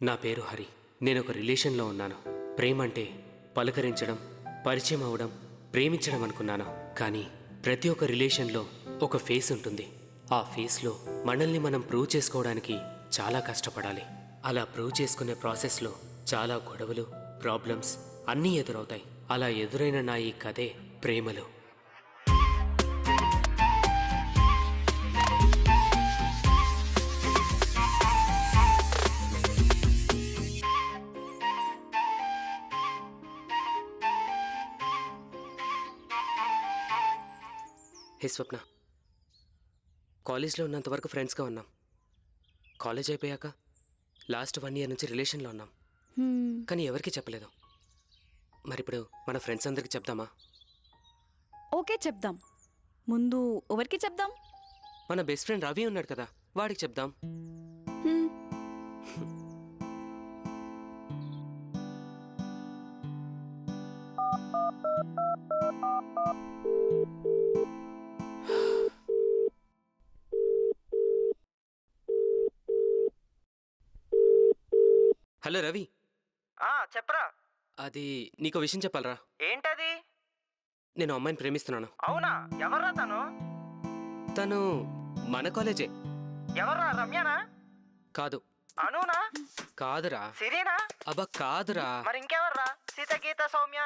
నా పేరు హరి. నేను ఒక రిలేషన్లో ఉన్నాను. ప్రేమ అంటే పలకరించడం, పరిచయం అవడం, ప్రేమించడం అనుకున్నాను. కానీ ప్రతి ఒక్క రిలేషన్లో ఒక ఫేస్ ఉంటుంది. ఆ ఫేస్లో మనల్ని మనం ప్రూవ్ చేసుకోవడానికి చాలా కష్టపడాలి. అలా ప్రూవ్ చేసుకునే ప్రాసెస్లో చాలా గొడవలు, ప్రాబ్లమ్స్ అన్నీ ఎదురవుతాయి. అలా ఎదురైన నా ఈ కథే ప్రేమలో. హే స్వప్న, కాలేజ్లో ఉన్నంతవరకు ఫ్రెండ్స్గా ఉన్నాం. కాలేజ్ అయిపోయాక లాస్ట్ 1 year నుంచి రిలేషన్లో ఉన్నాం. కానీ ఎవరికీ చెప్పలేదు. మరిప్పుడు మన ఫ్రెండ్స్ అందరికీ చెప్దామా? ఓకే చెప్దాం. ముందు ఎవరికి చెప్దాం? మన బెస్ట్ ఫ్రెండ్ రవి ఉన్నాడు కదా, వాడికి చెప్దాం. హ్మ్, హలో రవి, చెప్పరా. అది నీకు విషయం చెప్పాలరా. ఏంటది? నేను అమ్మాయిని ప్రేమిస్తున్నాను. అవునా? ఎవర్రా తను? తను మన కాలేజే. ఎవర్రా? రమ్యనా? కాదు. అనునా? కాదురా. సిరీనా? అబ్బా కాదురా. మరి ఇంకెవర్రా? సీత, గీత, సౌమ్య?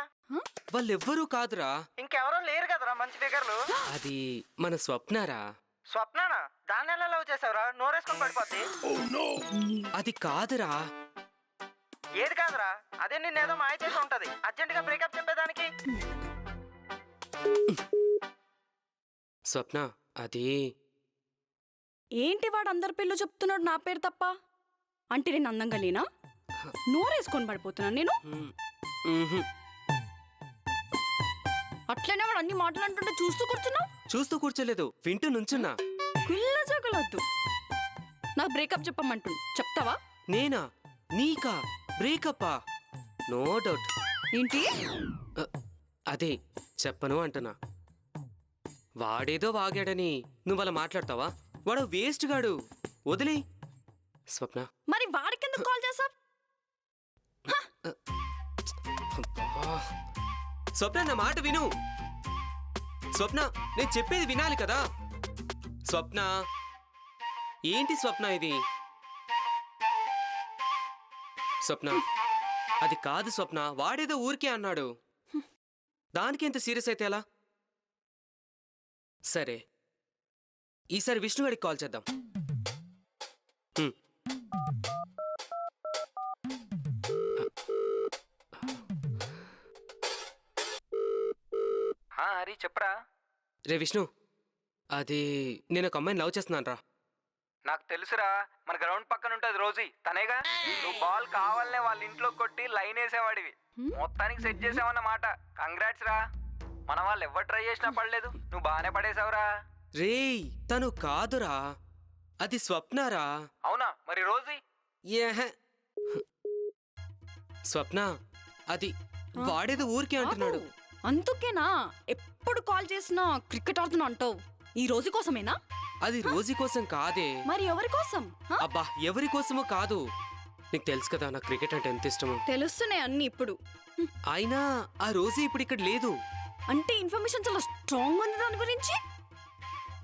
వాళ్ళెవ్వరూ కాదురా. ఇంకెవరో లేరు కదరా మంచి ఫిగర్లు. అది మన స్వప్నారా. స్వప్నానా? దాన్ని ఎలా లవ్ చేసావురా? నోరేసుకొని పడిపోద్ది. అది కాదురా. ఏది కాదురా? అదే నిన్నేదో మాయ చేసి ఉంటది. అర్జెంట్ గా బ్రేకప్ చెప్పేదానికి. స్వప్న, అది ఏంటి వాడు అందరి పేర్లు చెప్తున్నాడు, నా పేరు తప్ప? అంటే నేను అందంగా లేనా? నోరేసుకొని పడిపోతున్నాను నేను? మ్మ్హ్. అట్లనే వాడు అన్ని మాటలు అంటుంటే చూస్తూ కూర్చున్నావు. చూస్తూ కూర్చోలేదు, వింటూ నుంచున్నా. కుల్ల జగలొద్దు. నాకు బ్రేకప్ చెప్పమంటుంది, చెప్తావా? నేనా? నీకా? బ్రేకప్పా? No doubt. ఏంటి? అదే చెప్పను అంటున్నా. వాడేదో వాగాడని నువ్వు అలా మాట్లాడతావా? వాడు వేస్ట్ గాడు, వదిలే. స్వప్న, మరి వాడికి ఎందుకు కాల్ చేసావు? స్వప్న నా మాట విను. స్వప్న, నేను చెప్పేది వినాలి కదా. స్వప్న, ఏంటి స్వప్న ఇది? స్వప్న, అది కాదు స్వప్న. వాడేదో ఊరికే అన్నాడు, దానికి ఎంత సీరియస్ అయితే ఎలా? సరే, ఈసారి విష్ణుగాడికి కాల్ చేద్దాం. హరి చెప్పరా. రే విష్ణు, అది నేను ఒక అమ్మాయిని లవ్ చేస్తున్నాను రా. నాకు తెలుసురా, మన గ్రౌండ్ పక్కన ఉంటది రోజీ, తనేగా. నువ్వు బాల్ కావాలనే వాళ్ళ ఇంట్లో కొట్టి లైన్ వేసేవాడివి. మొత్తానికి సెట్ చేసావన్నమాట. కంగ్రాట్స్ రా. మన వాళ్ళు ఎవరు ట్రై చేసినా పడలేదు, నువ్వు బాగానే పడేసావురా. రేయ్, తను కాదురా, అది స్వప్నారా. అవునా? మరి రోజీ? ఏహే, స్వప్న, అది వాడేదో ఊరికే అంటున్నాడు. అందుకేనా ఎప్పుడు కాల్ చేసినా క్రికెట్ ఆడుతున్నా అంటావు? ఈ రోజు కోసమేనా? అది రోజీ కోసం కాదే. మరి ఎవరి కోసం? అబ్బా, ఎవరి కోసమో కాదు. నీకు తెలుసు కదా నాకు క్రికెట్ అంటే ఎంత ఇష్టమో. తెలుస్తున్నాయి అన్ని ఇప్పుడు. అయినా ఆ రోజీ ఇప్పుడు ఇక్కడ లేదు. అంటే ఇన్ఫర్మేషన్ చాలా స్ట్రాంగ్ ఉంది దాని గురించి.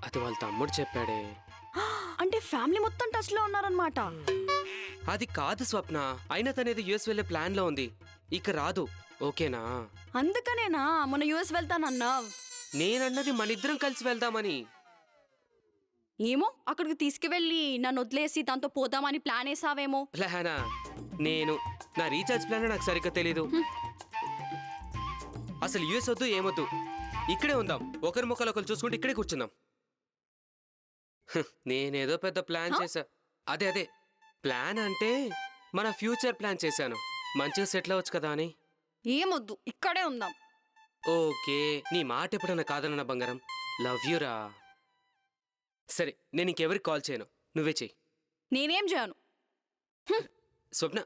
అది వాళ్ళ తమ్ముడు చెప్పాడే. అంటే ఫ్యామిలీ మొత్తం టచ్ లో ఉన్నారనమాట. అది కాదు స్వప్న. అయినా తనేది యుఎస్ వెళ్ళే ప్లాన్ లో ఉంది, ఇక రాదు. ఓకేనా? అందుకనేనా మొన్న యుఎస్ వెళ్తానన్నావ్? నేనన్నది మనిద్దరం కలిసి వెళ్దామని. ఏమో, అక్కడికి తీసుకువెళ్ళి నన్ను వదిలేసి దాంతో పోదామని ప్లాన్ వేసావేమో. లహానా, నేను నా రీఛార్జ్ ప్లాన్ నాకు సరిగ్గా తెలీదు. అసలు యుఎస్ వద్దు, ఏమొద్దు, ఇక్కడే ఉందాం. ఒకరి ముఖాలు ఒకరు చూసుకుంటే ఇక్కడే కూర్చుందాం. నేనేదో పెద్ద ప్లాన్ చేశా. అదే ప్లాన్ అంటే మన ఫ్యూచర్ ప్లాన్ చేశాను. మంచిగా సెటిల్ అవ్వచ్చు కదా అని. ఏమొద్దు, ఇక్కడే ఉందాం. ఓకే, నీ మాట ఎప్పుడన్నా కాదన్న బంగారం. లవ్ యూ రా. సరే, నేను ఇంకెవరికి కాల్ చేయను, నువ్వే చెయ్యి. నేనేం చేయను. స్వప్న,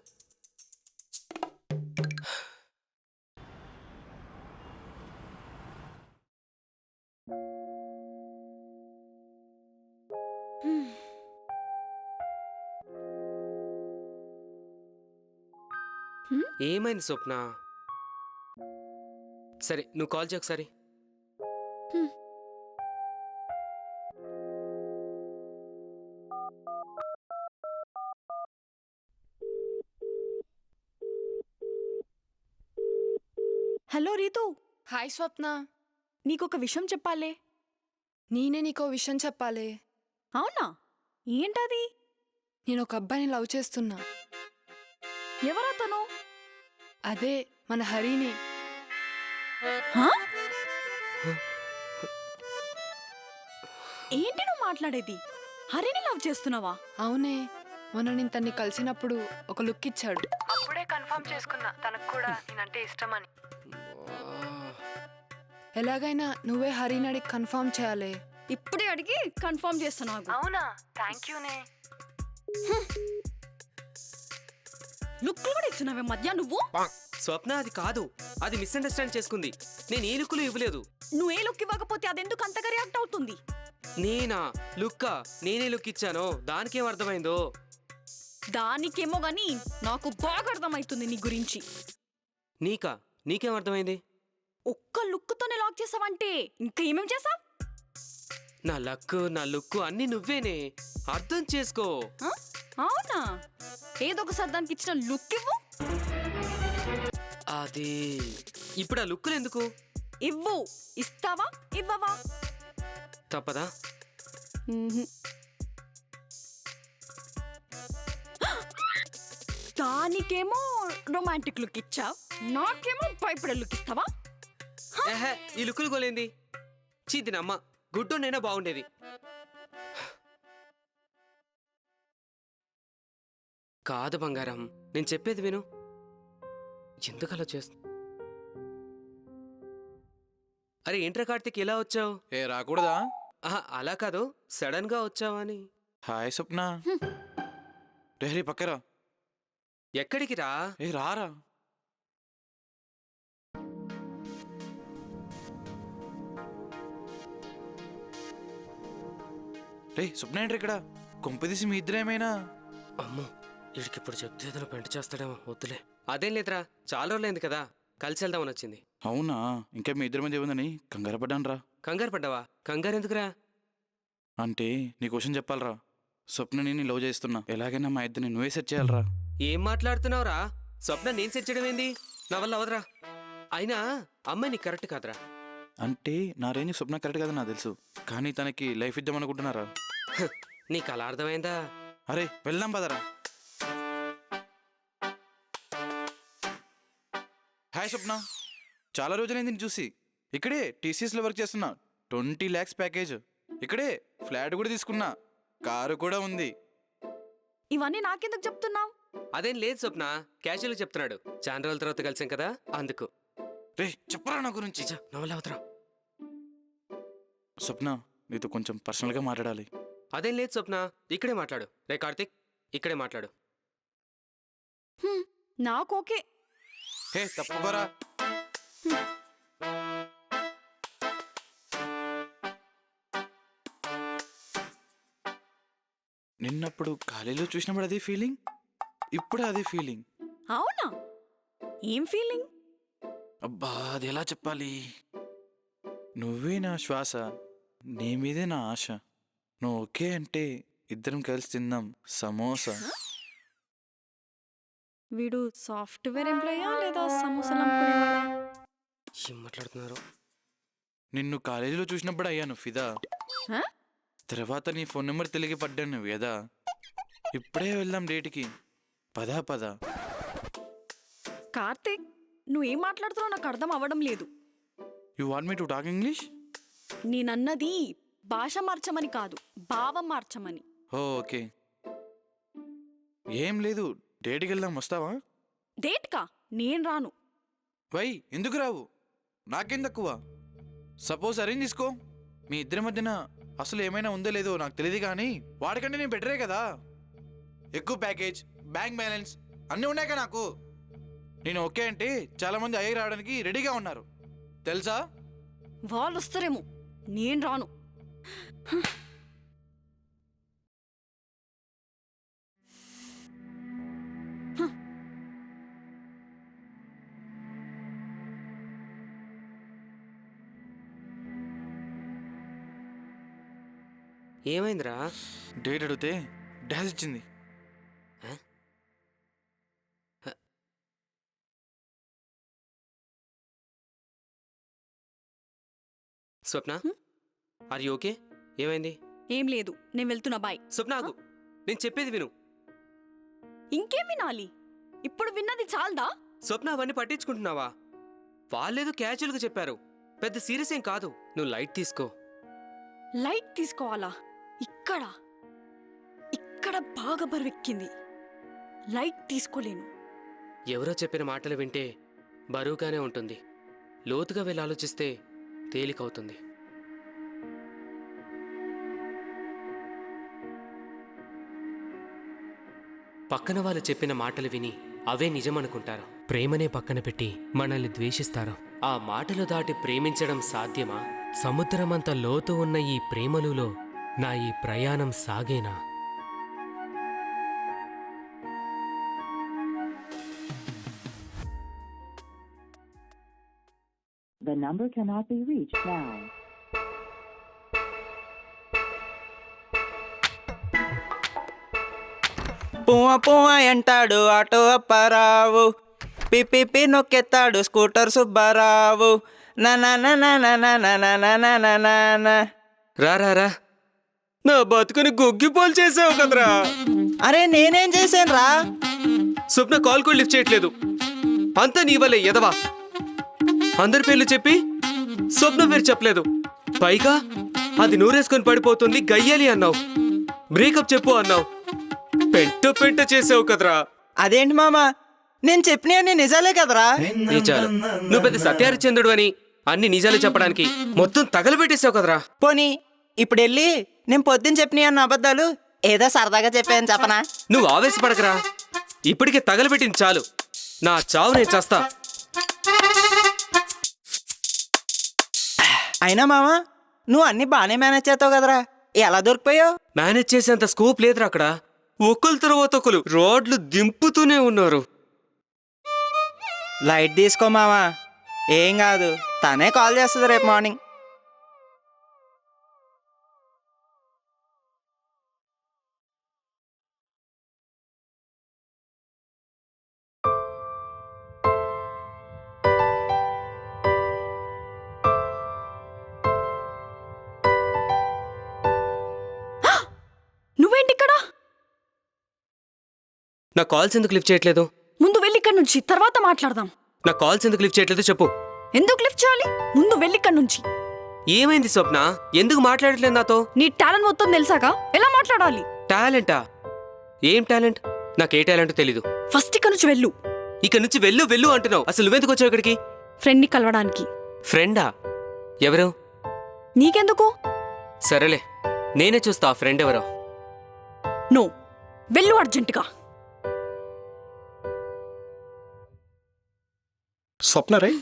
ఏమైంది స్వప్న? సరే నువ్వు కాల్ చేయ ఒకసారి. హలో రీతు, హాయ్ స్వప్న. నీకొక విషయం చెప్పాలే. నేనే నీకో విషయం చెప్పాలి. అవునా? ఏంటది? నేను ఒక అబ్బాయిని లవ్ చేస్తున్నా. ఎవరతను? అదే మన హరిని. హా? ఏంటి నువ్వు మాట్లాడేది? హరిని లవ్ చేస్తున్నావా? అవునే, మొన్న నేను తన్ని కలిసినప్పుడు ఒక లుక్ ఇచ్చాడు. అప్పుడే కన్ఫర్మ్ చేసుకున్నా తనకు కూడా నేనంటే ఇష్టమని. ఎలాగైనా నువ్వే హరిని అడిగి కన్ఫర్మ్ చేయాలి. ఇప్పుడే అడిగి కన్ఫర్మ్ చేస్తున్నావు. అవునా? థ్యాంక్ యూనే. లుక్లు కూడా ఇస్తున్నావే మధ్య నువ్వు. స్వప్న అది కాదు, అది మిస్అండర్స్టాండ్ చేసుకుంది. నేను ఏ లుక్కులు ఇవ్వలేదు. నువ్వు ఏ లుక్ ఇవ్వకపోతే అదెందుకు అంతగా రియాక్ట్ అవుతుంది? నేనా లుక్కా? నేనే లుక్ ఇచ్చానో దానికేం అర్థమైందో? దానికేమో గాని నాకు బాగా అర్థమవుతుంది నీ గురించి. నీకేం అర్థమైంది? ఒక్క లుక్తోనే లాక్ చేసావంటే ఇంకా ఏమేం చేసావు? నా లుక్కు అన్ని నువ్వేనే, అర్థం చేసుకో. అవునా? ఏదో ఒకసారి దానికి ఇచ్చిన లుక్ ఇవ్వు. అది ఇప్పుడు ఆ లుక్కులు ఎందుకు? ఇవ్వు. ఇస్తావా ఇవ్వవా? తప్పదా? దానికేమో రొమాంటిక్ లుక్ ఇచ్చావు, నాకేమో భయపడే లుక్ ఇస్తావా? ఈ లుక్కులు గోలేంది? చీదినమ్మ, గుడ్డోనైనా బాగుండేది. కాదు బంగారం, నేను చెప్పేది విను. ఎందుకు అలా చేస్తా? అరే ఏంట్రా కార్తీక్, ఎలా వచ్చావు? ఏ రాకూడదా? అలా కాదు, సడన్ గా వచ్చావని. హాయ్ స్వప్న. రేహరి పక్కరా. ఎక్కడికి రా? ఏ రారా. రే స్వప్న ఏంటి ఇక్కడ? కొంపదీసి మీ ఇద్దరేమైనా? అమ్మో, వీడికిప్పుడు చెప్తే ఏదైనా పెంట చేస్తాడేమో, వద్దులే. అదేం లేదురా, చాలా రోజులైంది కదా, కలిసి వెళ్దామని వచ్చింది. అవునా? ఇంకా మీ ఇద్దరి మధ్య ఏముందని కంగారు పడ్డాను రా. కంగారు పడ్డావా? కంగారు ఎందుకురా? అంటే నీ క్వశ్చన్ చెప్పాలరా. స్వప్నని నేను లవ్ చేస్తున్నా, ఎలాగైనా మా ఇద్దరిని నువ్వే సెట్ చేయాలరా. ఏం మాట్లాడుతున్నావురా? స్వప్న నేను సెట్ చేయడం ఏంది? నా వల్ల అవదురా. అయినా అమ్మాయి నీకు కరెక్ట్ కాదురా. అంటే నా రేంజ్ స్వప్న కరెక్ట్ కదా నాకు తెలుసు, కానీ తనకి లైఫ్ ఇద్దాం అనుకుంటున్నారా? నీకు అలా అర్థమైందా? అరే వెళ్దాం పదరా. హాయ్ స్వప్న, చాలా రోజులైంది నేను చూసి. ఇక్కడే టీసీఎస్లో వర్క్ చేస్తున్నా. 20 lakhs ప్యాకేజ్. ఇక్కడే ఫ్లాట్ కూడా తీసుకున్నా, కారు కూడా ఉంది. ఇవన్నీ నాకెందుకు చెప్తున్నావు? అదేం లేదు స్వప్న, క్యాజువల్గా చెప్తున్నాడు. చాలా రోజుల తర్వాత కలిసాం కదా, అందుకు. రే చెప్పరా నా గురించి. నా వల్ల అవతరా. స్వప్న నీతో కొంచెం పర్సనల్గా మాట్లాడాలి. అదేం లేదు స్వప్న, ఇక్కడే మాట్లాడు. రే కార్తీక్, ఇక్కడే మాట్లాడు. నాకు ఓకే. హే తప్పుకోరా. నిన్నప్పుడు కాలేజీలో చూసినప్పుడు అదే ఫీలింగ్, ఇప్పుడు అదే ఫీలింగ్. అవునా? ఏం ఫీలింగ్? అబ్బా అది ఎలా చెప్పాలి? నువ్వే నా శ్వాస, నీ మీదే నా ఆశ. నువ్వు ఓకే అంటే ఇద్దరం కలిసి తిందాం సమోసా. వీడు సాఫ్ట్వేర్ ఎంప్లాయా లేదా సమోసాలు అమ్ముకునేవాడా? ఏం మాట్లాడుతున్నారు? నిన్ను కాలేజీలో చూసినప్పుడు అయ్యాను ఫిదా. హ? తర్వాత నీ ఫోన్ నెంబర్ తెలిగి పడ్డాను వేదా. ఇప్పుడే వెళ్దాం డేట్కి, పదా పదా. కార్తీక్, నువ్వేం మాట్లాడుతున్నావు నాకు అర్థం అవ్వడం లేదు. You want me to talk English? నేనన్నది భాష మార్చమని కాదు, భావం మార్చమని. ఓకే. ఏం లేదు, డేట్కి వెళ్దాం, వస్తావా? డేట్కా? నేను రాను. వై ఎందుకు రావు? నాకేం తక్కువ? సపోజ్ అరేంజ్ చేసుకో. మీ ఇద్దరి మధ్యన అసలు ఏమైనా ఉందో లేదో నాకు తెలియదు, కానీ వాడికంటే నేను బెటరే కదా. ఎక్కువ ప్యాకేజ్, బ్యాంక్ బ్యాలెన్స్ అన్నీ ఉన్నాయిగా నాకు. నేను ఓకే అంటే చాలామంది అయ్యి రావడానికి రెడీగా ఉన్నారు తెలుసా. వాళ్ళు వస్తారేమో, నేను రాను. ఏమైందిరా? డేట్ అడిగితే డాష్ ఇచ్చింది. స్వప్న, ఆర్ యూ ఓకే? ఏమైంది? ఏం లేదు, నేను వెళ్తున్నా, బాయ్. స్వప్న ఆగు, నేను చెప్పేది విను. ఇంకేం వినాలి? ఇప్పుడు విన్నది చాలదా? స్వప్న, అవన్నీ పట్టించుకుంటున్నావా? వాళ్ళేదో క్యాజువల్గా చెప్పారు, పెద్ద సీరియస్ ఏం కాదు. నువ్వు లైట్ తీసుకో. లైట్ తీసుకోవాలా? ఇక్కడ ఇక్కడ బాగా బరువెక్కింది, లైట్ తీసుకోలేను. ఎవరో చెప్పిన మాటలు వింటే బరువుగానే ఉంటుంది, లోతుగా వెళ్ళి ఆలోచిస్తే తేలికవుతుంది. పక్కన వాళ్ళు చెప్పిన మాటలు విని అవే నిజమనుకుంటారు. ప్రేమనే పక్కన పెట్టి మనల్ని ద్వేషిస్తారు. ఆ మాటలు దాటి ప్రేమించడం సాధ్యమా? సముద్రమంత లోతు ఉన్న ఈ ప్రేమలులో నా ఈ ప్రయాణం సాగేనా? The number cannot be reached now. పువ్వ పువ్వ అంటాడు ఆటో అప్పారావు, పిపి నొక్కెత్తాడు స్కూటర్ సుబ్బారావు. రా రా రా, నా బతుకుని గొగ్గిపోలు చేసావు కదరా. అరే నేనేం చేశాను రా? స్వప్న కాల్ కూడా లిఫ్ట్ చేయట్లేదు, అంతా నీ వల్లే ఎదవా. అందరి పేర్లు చెప్పి స్వప్న పేరు చెప్పలేదు, పైగా అది నూరేసుకొని పడిపోతుంది గయ్యాలి అన్నావు. బ్రేకప్ చెప్పు అన్నావు, పెంట చేసావు కదరా. అదేంటి మామా, నేను చెప్పినవన్నీ నిజాలే కదరా? నిజాలు? నువ్వు పెద్ద సత్యహరిచంద్రుడు అని అన్ని నిజాలు చెప్పడానికి మొత్తం తగలబెట్టేసావు కదరా. పోనీ ఇప్పుడు వెళ్ళి నేను పొద్దున్న చెప్పిన అబద్ధాలు ఏదో సరదాగా చెప్పాను చెప్పనా? నువ్వు ఆవేశపడకరా, ఇప్పటికే తగలబెట్టింది చాలు. నా చావు నేను చస్తా. అయినా మామా నువ్వు అన్ని బాగానే మేనేజ్ చేస్తావు కదరా, ఎలా దొరికిపోయావు? మేనేజ్ చేసేంత స్కోప్ లేదురా అక్కడ. ఒకరు తర్వాత ఒకరు రోడ్లు దింపుతూనే ఉన్నారు. లైట్ తీసుకో మామా, ఏం కాదు, తనే కాల్ చేస్తుంది రేపు మార్నింగ్. నువ్వేంటి ఇక్కడ? నా కాల్స్ ఎందుకు లిఫ్ట్ చేయట్లేదు? ముందు వెళ్ళి ఇక్కడ నుంచి, తర్వాత మాట్లాడదాం. నా కాల్స్ ఎందుకు లిఫ్ట్ చేయట్లేదు చెప్పు. ఎందుకు లిఫ్ట్ చేయాలి? ముందు వెళ్ళి ఇక్కడ నుంచి. ఏమైంది స్వప్న, ఎందుకు మాట్లాడట్లేదు నాతో? నీ టాలెంట్ మొత్తం తెలిసాక ఎలా మాట్లాడాలి? టాలెంటా? ఏం టాలెంట్? నాకే టాలెంట్ తెలీదు. ఫస్ట్ ఇక్కడ నుంచి వెళ్ళు. ఇక్కడ నుంచి వెళ్ళు వెళ్ళు అంటున్నావు, అసలు నువ్వెందుకు వచ్చావు ఇక్కడికి? ఫ్రెండ్ని కలవడానికి. ఫ్రెండా? ఎవరు? నీకెందుకు? సరేలే, నేనే చూస్తా ఆ ఫ్రెండ్ ఎవరో. నో, వెళ్ళు అర్జెంటుగా. Swapna, right?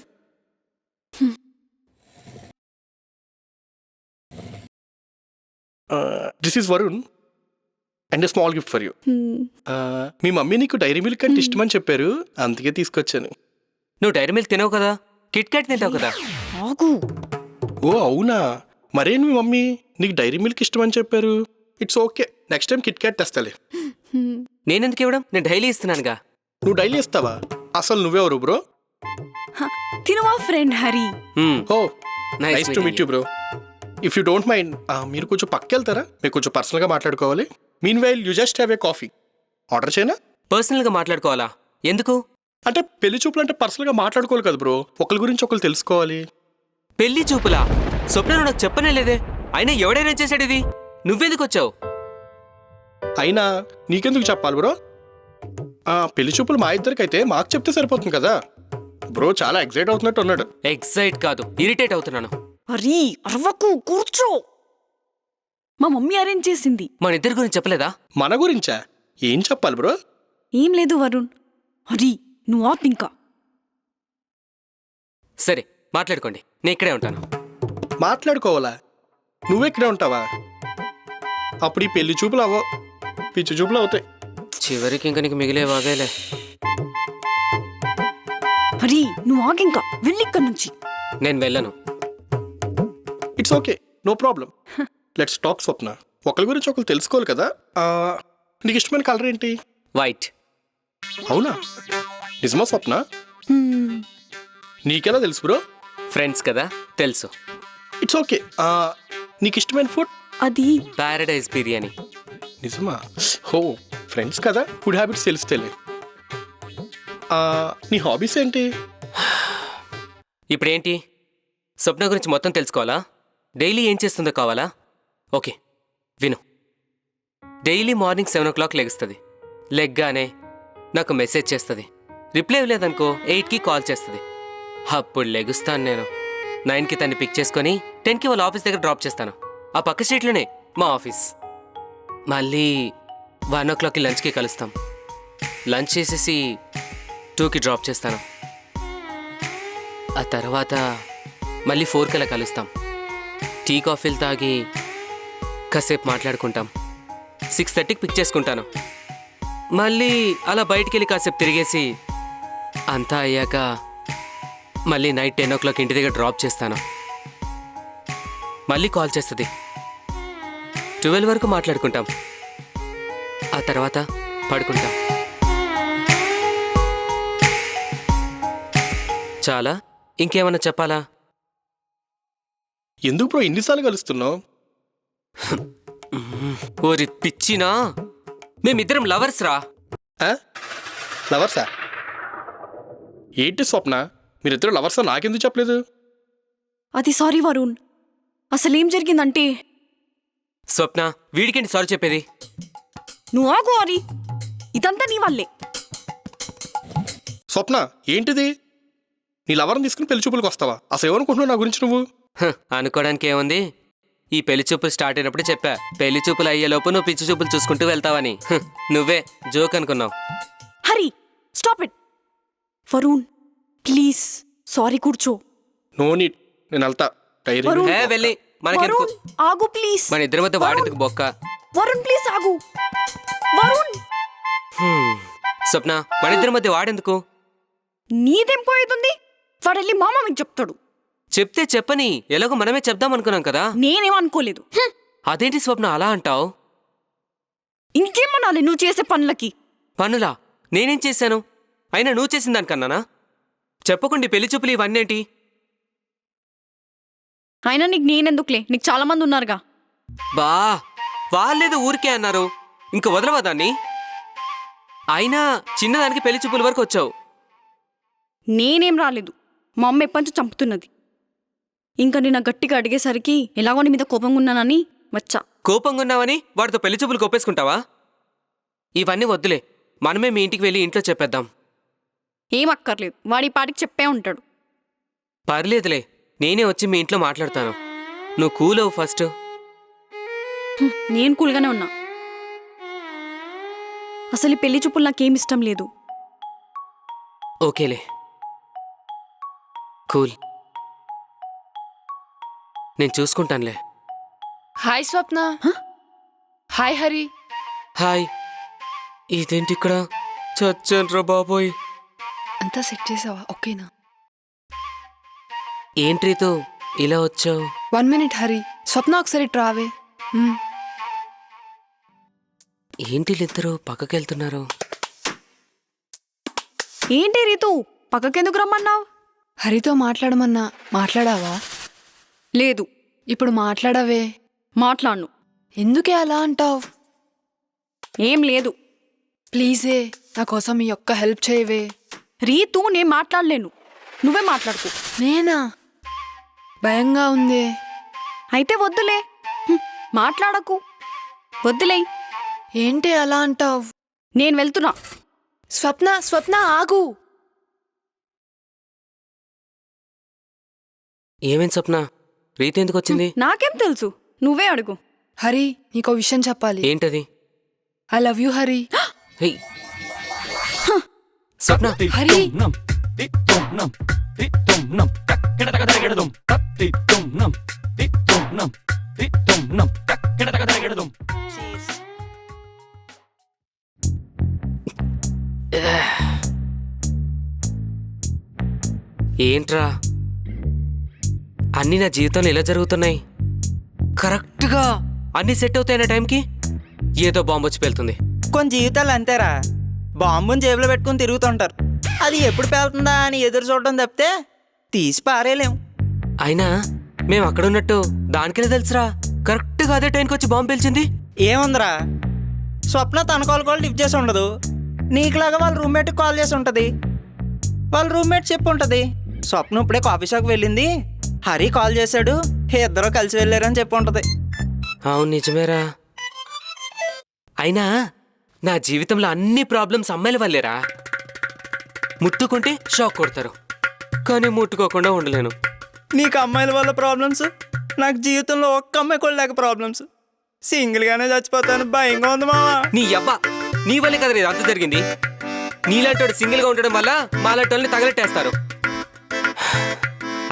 This is Varun and a small gift for you. Me mummy నీకు డైరీ మిల్క్ అంటే ఇష్టమని చెప్పారు, అందుకే తీసుకొచ్చాను. నువ్వు డైరీ మిల్క్ తినవు కదా, కిట్ క్యాట్ తింటావు కదా. ఆగు. ఓ అవునా, మరేం మీ మమ్మీ నీకు డైరీ మిల్క్ ఇష్టమని చెప్పారు. It's okay, next time Kit Kat తెస్తాలే. నేనెందుకు ఇవ్వడం, నేను డైలీ ఇస్తున్నానుగా. నువ్వు డైలీ ఇస్తావా? అసలు నువ్వెవరు బ్రో? తినువా friend Hari. Oh nice to meet you bro. If you don't mind మీరు కొంచెం పక్కెళ్తారా? మీరు కొంచెం పర్సనల్గా మాట్లాడుకోవాలి. Meanwhile you just have a coffee. Order చేయనా? పర్సనల్గా మాట్లాడుకోవాలా? ఎందుకు? అంటే పెళ్లి చూపులు అంటే పర్సనల్గా మాట్లాడుకోవాలి కదా బ్రో, ఒకరి గురించి ఒకరు తెలుసుకోవాలి. పెళ్లి చూపులా? స్వప్న నాకు చెప్పనే లేదే. అయినా ఎవడైనా చేశాడు ఇది, నువ్వెందుకు వచ్చావు? అయినా నీకెందుకు చెప్పాలి బ్రో? పెళ్లి చూపులు మా ఇద్దరికైతే మాకు చెప్తే సరిపోతుంది కదా. బ్రో చాలా ఎక్సైట్ అవుతున్నట్టు ఉన్నాడు. ఎక్సైట్ కాదు, ఇరిటేట్ అవుతున్నాను. హరి అరవకు, కూర్చో. మా మమ్మీ అరేంజ్ చేసింది. మన ఇద్దరి గురించి చెప్పలేదా? మన గురించా? ఏం చెప్పాలి బ్రో? ఏం లేదు వరుణ్. హరి నువ్వు ఆప్ ఇంకా. సరే మాట్లాడుకోండి, నేను ఇక్కడే ఉంటాను. మాట్లాడుకోవాలా? నువ్వెక్కడే ఉంటావా? అప్పుడు ఈ పెళ్లి చూపులు అవ్వవు, పిచ్చి చూపులు అవుతాయి. చివరికి ఇంక నీకు మిగిలే వాగేలే. హరి నువ్వు ఆగింకా, వెళ్ళి ఇక్కడ నుంచి. నేను వెళ్ళను. It's okay, no problem. Let's talk Swapna. ఒకరి గురించి ఒకరు తెలుసుకోవాలి కదా. నీకు ఇష్టమైన కలర్ ఏంటి? వైట్. అవునా? నిజమా స్వప్న? నీకెలా తెలుసు బ్రో? ఫ్రెండ్స్ కదా, తెలుసు. It's okay. నీకు ఇష్టమైన ఫుడ్? అది ప్యారడైజ్ బిర్యానీ. నిజమా? హో, ఫ్రెండ్స్ కదా, ఫుడ్ హ్యాబిట్స్ తెలుస్తేలే. నీ హాబీస్ ఏంటి? ఇప్పుడేంటి, స్వప్న గురించి మొత్తం తెలుసుకోవాలా? డైలీ ఏం చేస్తుందో కావాలా? ఓకే విను. Daily morning 7 o'clock లెగుస్తుంది. లెగ్గానే నాకు మెసేజ్ చేస్తుంది. రిప్లై ఇవ్వలేదనుకో 8కి కాల్ చేస్తుంది. అప్పుడు లెగుస్తాను నేను. 9కి తన్ని పిక్ చేసుకొని 10కి వాళ్ళ ఆఫీస్ దగ్గర డ్రాప్ చేస్తాను. ఆ పక్క స్ట్రీట్లోనే మా ఆఫీస్. మళ్ళీ 1 o'clockకి లంచ్కి కలుస్తాం. లంచ్ చేసేసి 2కి డ్రాప్ చేస్తాను. ఆ తర్వాత మళ్ళీ 4కి అలా కలుస్తాం. టీ కాఫీలు తాగి కాసేపు మాట్లాడుకుంటాం. 6:30కి పిక్ చేసుకుంటాను. మళ్ళీ అలా బయటికి వెళ్ళి కాసేపు తిరిగేసి అంతా అయ్యాక మళ్ళీ నైట్ 10 o'clock ఇంటి దగ్గర డ్రాప్ చేస్తాను. మళ్ళీ కాల్ చేస్తుంది. 12 వరకు మాట్లాడుకుంటాం. ఆ తర్వాత పడుకుంటాం. చాలా? ఇంకేమన్నా చెప్పాలా? ఎందుకు బ్రో ఇన్నిసార్లు కలుస్తున్నావు? ఓరి పిచ్చినా, మేమిద్దరం లవర్స్ రా. లవర్సా? ఏంటి స్వప్న, మీరిద్దరు లవర్సా? నాకెందుకు చెప్పలేదు? అది సారీ వరుణ్, అసలేం జరిగిందంటే స్వప్న, వీడికేంటి సారీ చెప్పేది? నువ్వు ఆగు హరి, ఇదంతా నీ వల్లే. స్వప్న ఏంటిది? నీ లవర్ని తీసుకుని పెళ్లి చూపులకు వస్తావా? అసలు ఏమనుకుంటున్నావు నా గురించి నువ్వు? అనుకోవడానికి ఏముంది? ఈ పెళ్లి చూపులు స్టార్ట్ అయినప్పుడు చెప్పా, పెళ్లి చూపులు అయ్యేలోపు నువ్వు పిచ్చి చూపులు చూసుకుంటూ వెళ్తావని. నువ్వే జోక్ అనుకున్నావు. Hari stop it. Varun please sorry, కూర్చో. నో నీట్, నేను వెళ్తా. టైర్ వరుణ్. ఏ వెళ్ళి మనకెందుకు? వరుణ్ ఆగు ప్లీజ్. మన ఇద్దరి మధ్య వాడేందుకు బొక్క? వరుణ్ ప్లీజ్ ఆగు. వరుణ్ స్వప్న, మన ఇద్దరి మధ్య వాడేందుకు? నీదేం పోయేదుంది? వాడు వెళ్ళి మామ మీకు చెప్తాడు. చెప్తే చెప్పని, ఎలాగో మనమే చెప్దాం అనుకున్నాం కదా. నేనేమనుకోలేదు. అదేంటి స్వప్న అలా అంటావు? ఇంకేమనాలి నువ్వు చేసే పనులకి? పనులా? నేనేం చేశాను? అయినా నువ్వు చేసిన దానికన్నానా? చెప్పకుండా పెళ్లి చూపులు ఇవన్నేంటి? అయినా నీకు నేనెందుకులే, నీకు చాలా మంది ఉన్నారుగా. బా, వాళ్ళేదో ఊరికే అన్నారు, ఇంక వదలవా దాన్ని? అయినా చిన్నదానికి పెళ్లి చూపుల వరకు వచ్చావు. నేనేం రాలేదు, మా అమ్మ ఎప్పటి నుంచి చంపుతున్నది. ఇంకా నేను గట్టిగా అడిగేసరికి ఎలాగో నీ మీద కోపంగా ఉన్నానని వచ్చా. కోపంగా ఉన్నావని వాడితో పెళ్లి చూపులు కొప్పేసుకుంటావా? ఇవన్నీ వద్దులే, మనమే మీ ఇంటికి వెళ్ళి ఇంట్లో చెప్పేద్దాం. ఏం అక్కర్లేదు, వాడి పాటికి చెప్పే ఉంటాడు. పర్లేదులే, నేనే వచ్చి మీ ఇంట్లో మాట్లాడతాను. నువ్వు కూల్ అవ్వు ఫస్ట్. నేను కూల్గానే ఉన్నా. అసలు ఈ పెళ్లి చూపులు నాకేం ఇష్టం లేదు. ఓకేలే, కూల్, నేను చూసుకుంటానులే. హాయ్ స్వప్న. హాయ్ హరి. హాయ్. ఇదేంటి ఇక్కడ? చచ్చన్రా బాబోయ్. అంతా సెట్ చేసావా? ఓకేనా? ఏంట్రీతో ఇలా వచ్చావు? 1 minute హరి. స్వప్న ఒకసారి ట్రావే. ఏంటి వీళ్ళిద్దరూ పక్కకెళ్తున్నారు? ఏంటి రీతు, పక్కకెందుకు రమ్మన్నావు? హరితో మాట్లాడమన్నా మాట్లాడావా? లేదు. ఇప్పుడు మాట్లాడవే. మాట్లాడను. ఎందుకే అలా అంటావు? ఏం లేదు. ప్లీజే, నా కోసం ఈ ఒక్క హెల్ప్ చేయవే. రీతు, నేను మాట్లాడలేను, నువ్వే మాట్లాడుకో. నేనా? భయంగా ఉందే. అయితే వద్దులే, మాట్లాడకు, వద్దులే. ఏంటి అలా అంటావు? నేను వెళ్తున్నా. స్వప్న, స్వప్న ఆగు. ఏమేం స్వప్న, రీతి ఎందుకు వచ్చింది? నాకేం తెలుసు, నువ్వే అడుగు. హరి, నీకో విషయం చెప్పాలి. ఏంటది? I love you Hari. Hey Swapna. Hari, ఏంట్రా అన్నీ నా జీవితంలో ఇలా జరుగుతున్నాయి? కరెక్ట్గా అన్నీ సెట్ అవుతాయన్న టైంకి ఏదో బాంబు వచ్చి పేలుతుంది. కొన్ని జీవితాలు అంతేరా, బాంబుని జేబులో పెట్టుకుని తిరుగుతుంటారు. అది ఎప్పుడు పేలుతుందా అని ఎదురు చూడడం తప్పితే తీసి పారేలేం. అయినా మేము అక్కడ ఉన్నట్టు దానికెలా తెలుసురా కరెక్ట్గా అదే టైంకి వచ్చి బాంబు పేల్చింది? ఏముందిరా, స్వప్న తన కాల్ కూడా లిఫ్ట్ చేసి ఉండదు. నీకులాగా వాళ్ళ రూమ్మేట్కి కాల్ చేసి ఉంటుంది. వాళ్ళ రూమ్మేట్ చెప్పు ఉంటుంది, స్వప్న ఇప్పుడే కాఫీ షాప్కి వెళ్ళింది, హరి కాల్ చేశాడు, ఇద్దరు కలిసి వెళ్ళారని చెప్పి ఉంటుంది. అవును నిజమేరా. అయినా నా జీవితంలో అన్ని ప్రాబ్లమ్స్ అమ్మాయిల వల్లేరా. ముట్టుకుంటే షాక్ కొడతారు, కానీ ముట్టుకోకుండా ఉండలేను. నీకు అమ్మాయిల వల్ల ప్రాబ్లమ్స్, నాకు జీవితంలో ఒక్క అమ్మాయి కూడా లేక ప్రాబ్లమ్స్. సింగిల్గానే చచ్చిపోతాను, భయంగా ఉంది మావా. నీ అబ్బా, నీ వల్లే కదా ఇది అంత జరిగింది. నీలాంటి సింగిల్గా ఉండడం వల్ల మాలాంటి వాళ్ళని తగలెట్టేస్తారు.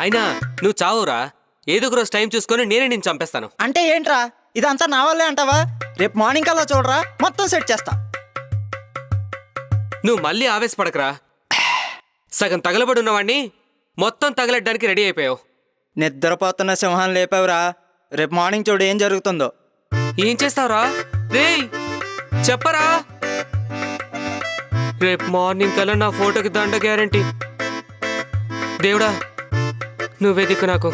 అయినా నువ్వు చావురా, ఏదో ఒక రోజు టైం చూసుకొని నేనే నేను చంపేస్తాను. అంటే ఏంట్రా, ఇదంతా నా వల్లే అంటావా? రేపు మార్నింగ్ కల్లా చూడరా, మొత్తం సెట్ చేస్తా. నువ్వు మళ్ళీ ఆవేశపడకరా. సగం తగలబడి ఉన్నవాడిని మొత్తం తగలడ్డానికి రెడీ అయిపోయావు. నిద్రపోతున్న సింహాన్ని లేపావురా, రేపు మార్నింగ్ చూడు ఏం జరుగుతుందో. ఏం చేస్తావురా? రేయ్ చెప్పరా. రేపు మార్నింగ్ కల్లా నా ఫోటోకి దండ గ్యారంటీ. దేవుడా నువ్వే దిక్కు నాకు.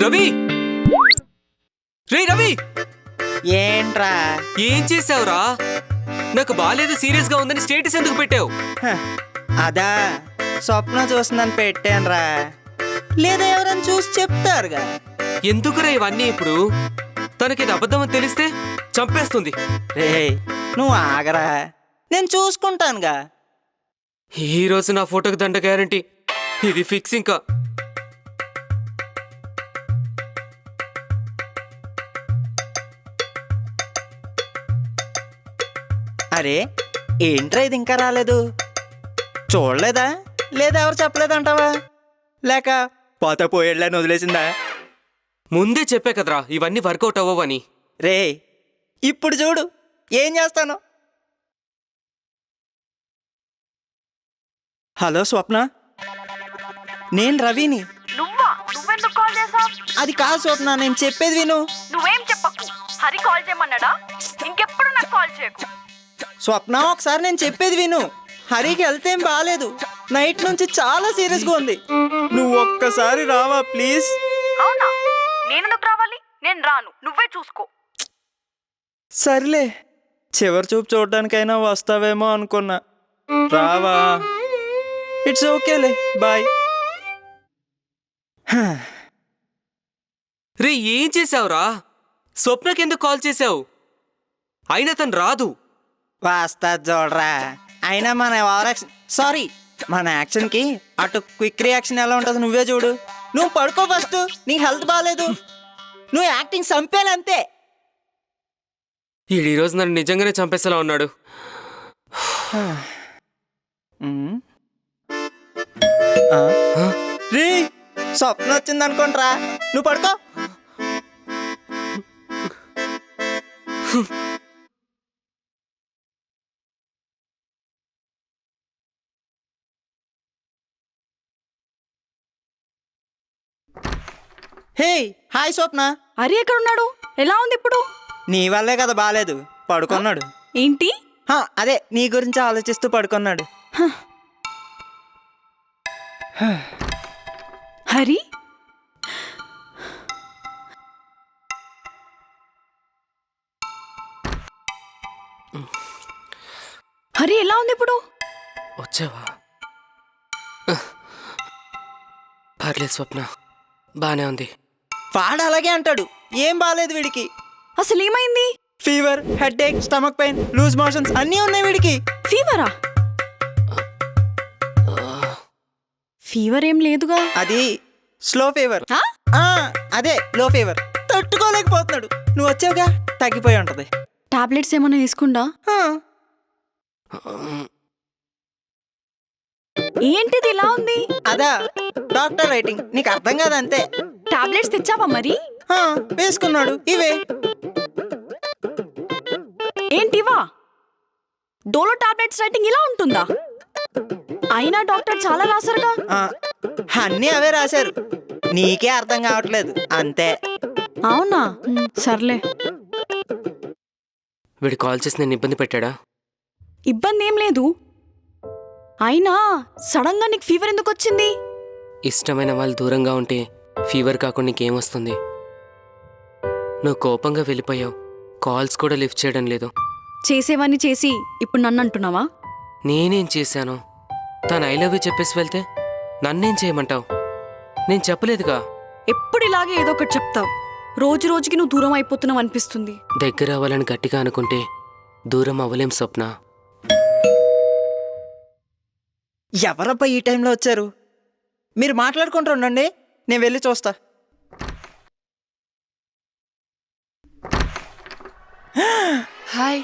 రవి, రే రవి, ఏంట్రా? ఏం చేసావురా? నాకు బాలేదు సీరియస్ గా ఉందని స్టేటస్ ఎందుకు పెట్టావు? హ, అదా స్వప్న చూస్తుందని పెట్టానురా, లేదా ఎవరైనా చూసి చెప్తారుగా. ఎందుకురా ఇవన్నీ ఇప్పుడు? తనకి ఇది అబద్ధం అని తెలిస్తే చంపేస్తుంది. రేయ్ నువ్వు ఆగరా, నేను చూసుకుంటానుగా. ఈ రోజు నా ఫోటోకి దండ గ్యారంటీ, ఇది ఫిక్స్. ఇంకా అరే ఏంట్రా ఇది ఇంకా రాలేదు? చూడలేదా, లేదా ఎవరు చెప్పలేదంటావా, లేక పోత పోయేళ్ళని వదిలేసిందా? ముందే చెప్పా కదరా ఇవన్నీ వర్కౌట్ అవ్వవని. రే ఇప్పుడు చూడు ఏం చేస్తాను. హలో స్వప్న, నేను రవిని. నువ్వెందుకు కాల్ చేసావు? అది కాదు స్వప్న, నేను చెప్పేది విను. నువ్వేం చెప్పకు. హరి కాల్ చేయమన్నాడా? ఇంకెప్పుడు నాకు కాల్ చేయకు. స్వప్న ఒకసారి నేను చెప్పేది విను. హరికి వెళ్తే ఏం బాగాలేదు, నైట్ నుంచి చాలా సీరియస్గా ఉంది. నువ్వు ఒక్కసారి రావా ప్లీజ్? అవునా? నేనెందుకు రావాలి? నేను రాను, నువ్వే చూసుకో. సర్లే, చివరి చూపు చూడడానికైనా వస్తావేమో అనుకున్నా. రావా? ఇట్స్ ఓకేలే, బాయ్. రే ఏం చేసావురా? స్వప్నకి ఎందుకు కాల్ చేసావు? అయినా తను రాదు. వస్తా చూడరా. అయినా మన సారీ మన యాక్షన్కి అటు క్విక్ రియాక్షన్ ఎలా ఉంటుంది నువ్వే చూడు. నువ్వు పడుకో ఫస్ట్, నీ హెల్త్ బాగాలేదు, నువ్వు యాక్టింగ్ చంపేలంతే. ఈ రోజు నన్ను నిజంగానే చంపేసేలా ఉన్నాడు. రే స్వప్న వచ్చింది అనుకోంట్రా, నువ్వు పడుకో. హే హాయ్ స్వప్న. హరి ఎక్కడున్నాడు? ఎలా ఉంది ఇప్పుడు? నీ వల్లే కదా బాగాలేదు, పడుకున్నాడు. ఏంటి? అదే నీ గురించి ఆలోచిస్తూ పడుకున్నాడు. హరి హరి ఎలా ఉంది ఇప్పుడు? వచ్చావా? పర్లేదు స్వప్న, బానే ఉంది. వాడు అలాగే అంటాడు, ఏం బాగాలేదు వీడికి. అసలు ఏమైంది? Fever, headache, stomach pain, loose motions అన్నీ ఉన్నాయి వీడికి. ఫీవరా? ఫీవర్ ఏం లేదుగా. అది స్లో ఫీవర్. ఆ? అదే లో ఫీవర్. తట్టుకోలేకపోతున్నాడు. నువ్వు వచ్చావుగా, తగ్గిపోయి ఉంటది. టాబ్లెట్స్ ఏమైనా తీసుకుంటా? ఆ, ఏంటిది ఇలా ఉంది? అదా డాక్టర్ రైటింగ్, నీకు అర్థం కాదంతే. టాబ్లెట్స్ తెచ్చావా మరి? ఆ, వేసుకున్నాడు. ఇవే. ఏంటివా? డోలో టాబ్లెట్స్ రైటింగ్ ఇలా ఉంటుందా? అయినా డాక్టర్ చాలా రాశారుగా. ఆ, అన్నీ అవే రాశారు, నీకే అర్థం కావట్లేదు అంతే. అవునా? సర్లే. వీడు కాల్ చేసి నేను ఇబ్బంది పెట్టాడా? ఇబ్బంది ఏం లేదు. అయినా సడన్ గా నీకు ఫీవర్ ఎందుకు వచ్చింది? ఇష్టమైన వాళ్ళు దూరంగా ఉంటే ఫీవర్ కాకుండా నీకేమొస్తుంది? నువ్వు కోపంగా వెళ్ళిపోయావు. కాల్స్ కూడా లిఫ్ట్ చేయడం లేదు. చేసేవన్నీ చేసి ఇప్పుడు నన్ను అంటున్నావా? నేనేం చేశాను? తను ఐ లవ్ యూ చెప్పేసి వెళ్తే నన్నేం చేయమంటావు? నేను చెప్పలేదుగా. ఎప్పుడు ఇలాగే ఏదో ఒకటి చెప్తావు. రోజు రోజుకి నువ్వు దూరం అయిపోతున్నావు అనిపిస్తుంది. దగ్గర అవ్వాలని గట్టిగా అనుకుంటే దూరం అవ్వలేం స్వప్న. ఎవరబ్బా ఈ టైంలో వచ్చారు? మీరు మాట్లాడుకుంటూ ఉండండి, నేను వెళ్ళి చూస్తా. హాయ్.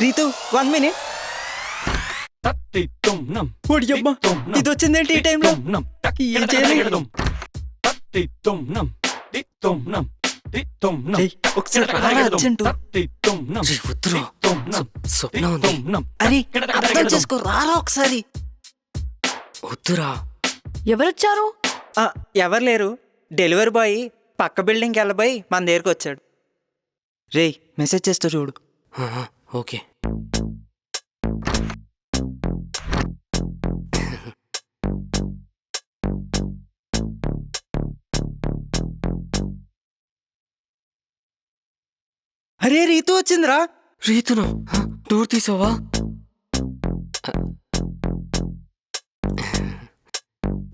రీతు 1 minute. ఓడియమ్మా, ఇది వచ్చిందేంటి ఈ టైంలో? ఏం చేయాలి? ఏయ్, ఒకసారి రారా అర్జెంటు. ఛీ, వద్దురా. స్వప్న ఉంది. అరే అర్థం చేసుకో, రారా ఒకసారి. వద్దురా. ఎవరొచ్చారు? ఎవరు లేరు. డెలివరీ బాయ్ పక్క బిల్డింగ్కి వెళ్ళబోయి మన దగ్గరికి వచ్చాడు. రేయ్, మెసేజ్ చేస్తా చూడు. ఆహా, ఓకే. అరే రీతు వచ్చిందిరా. రీతును దూరు తీసావా?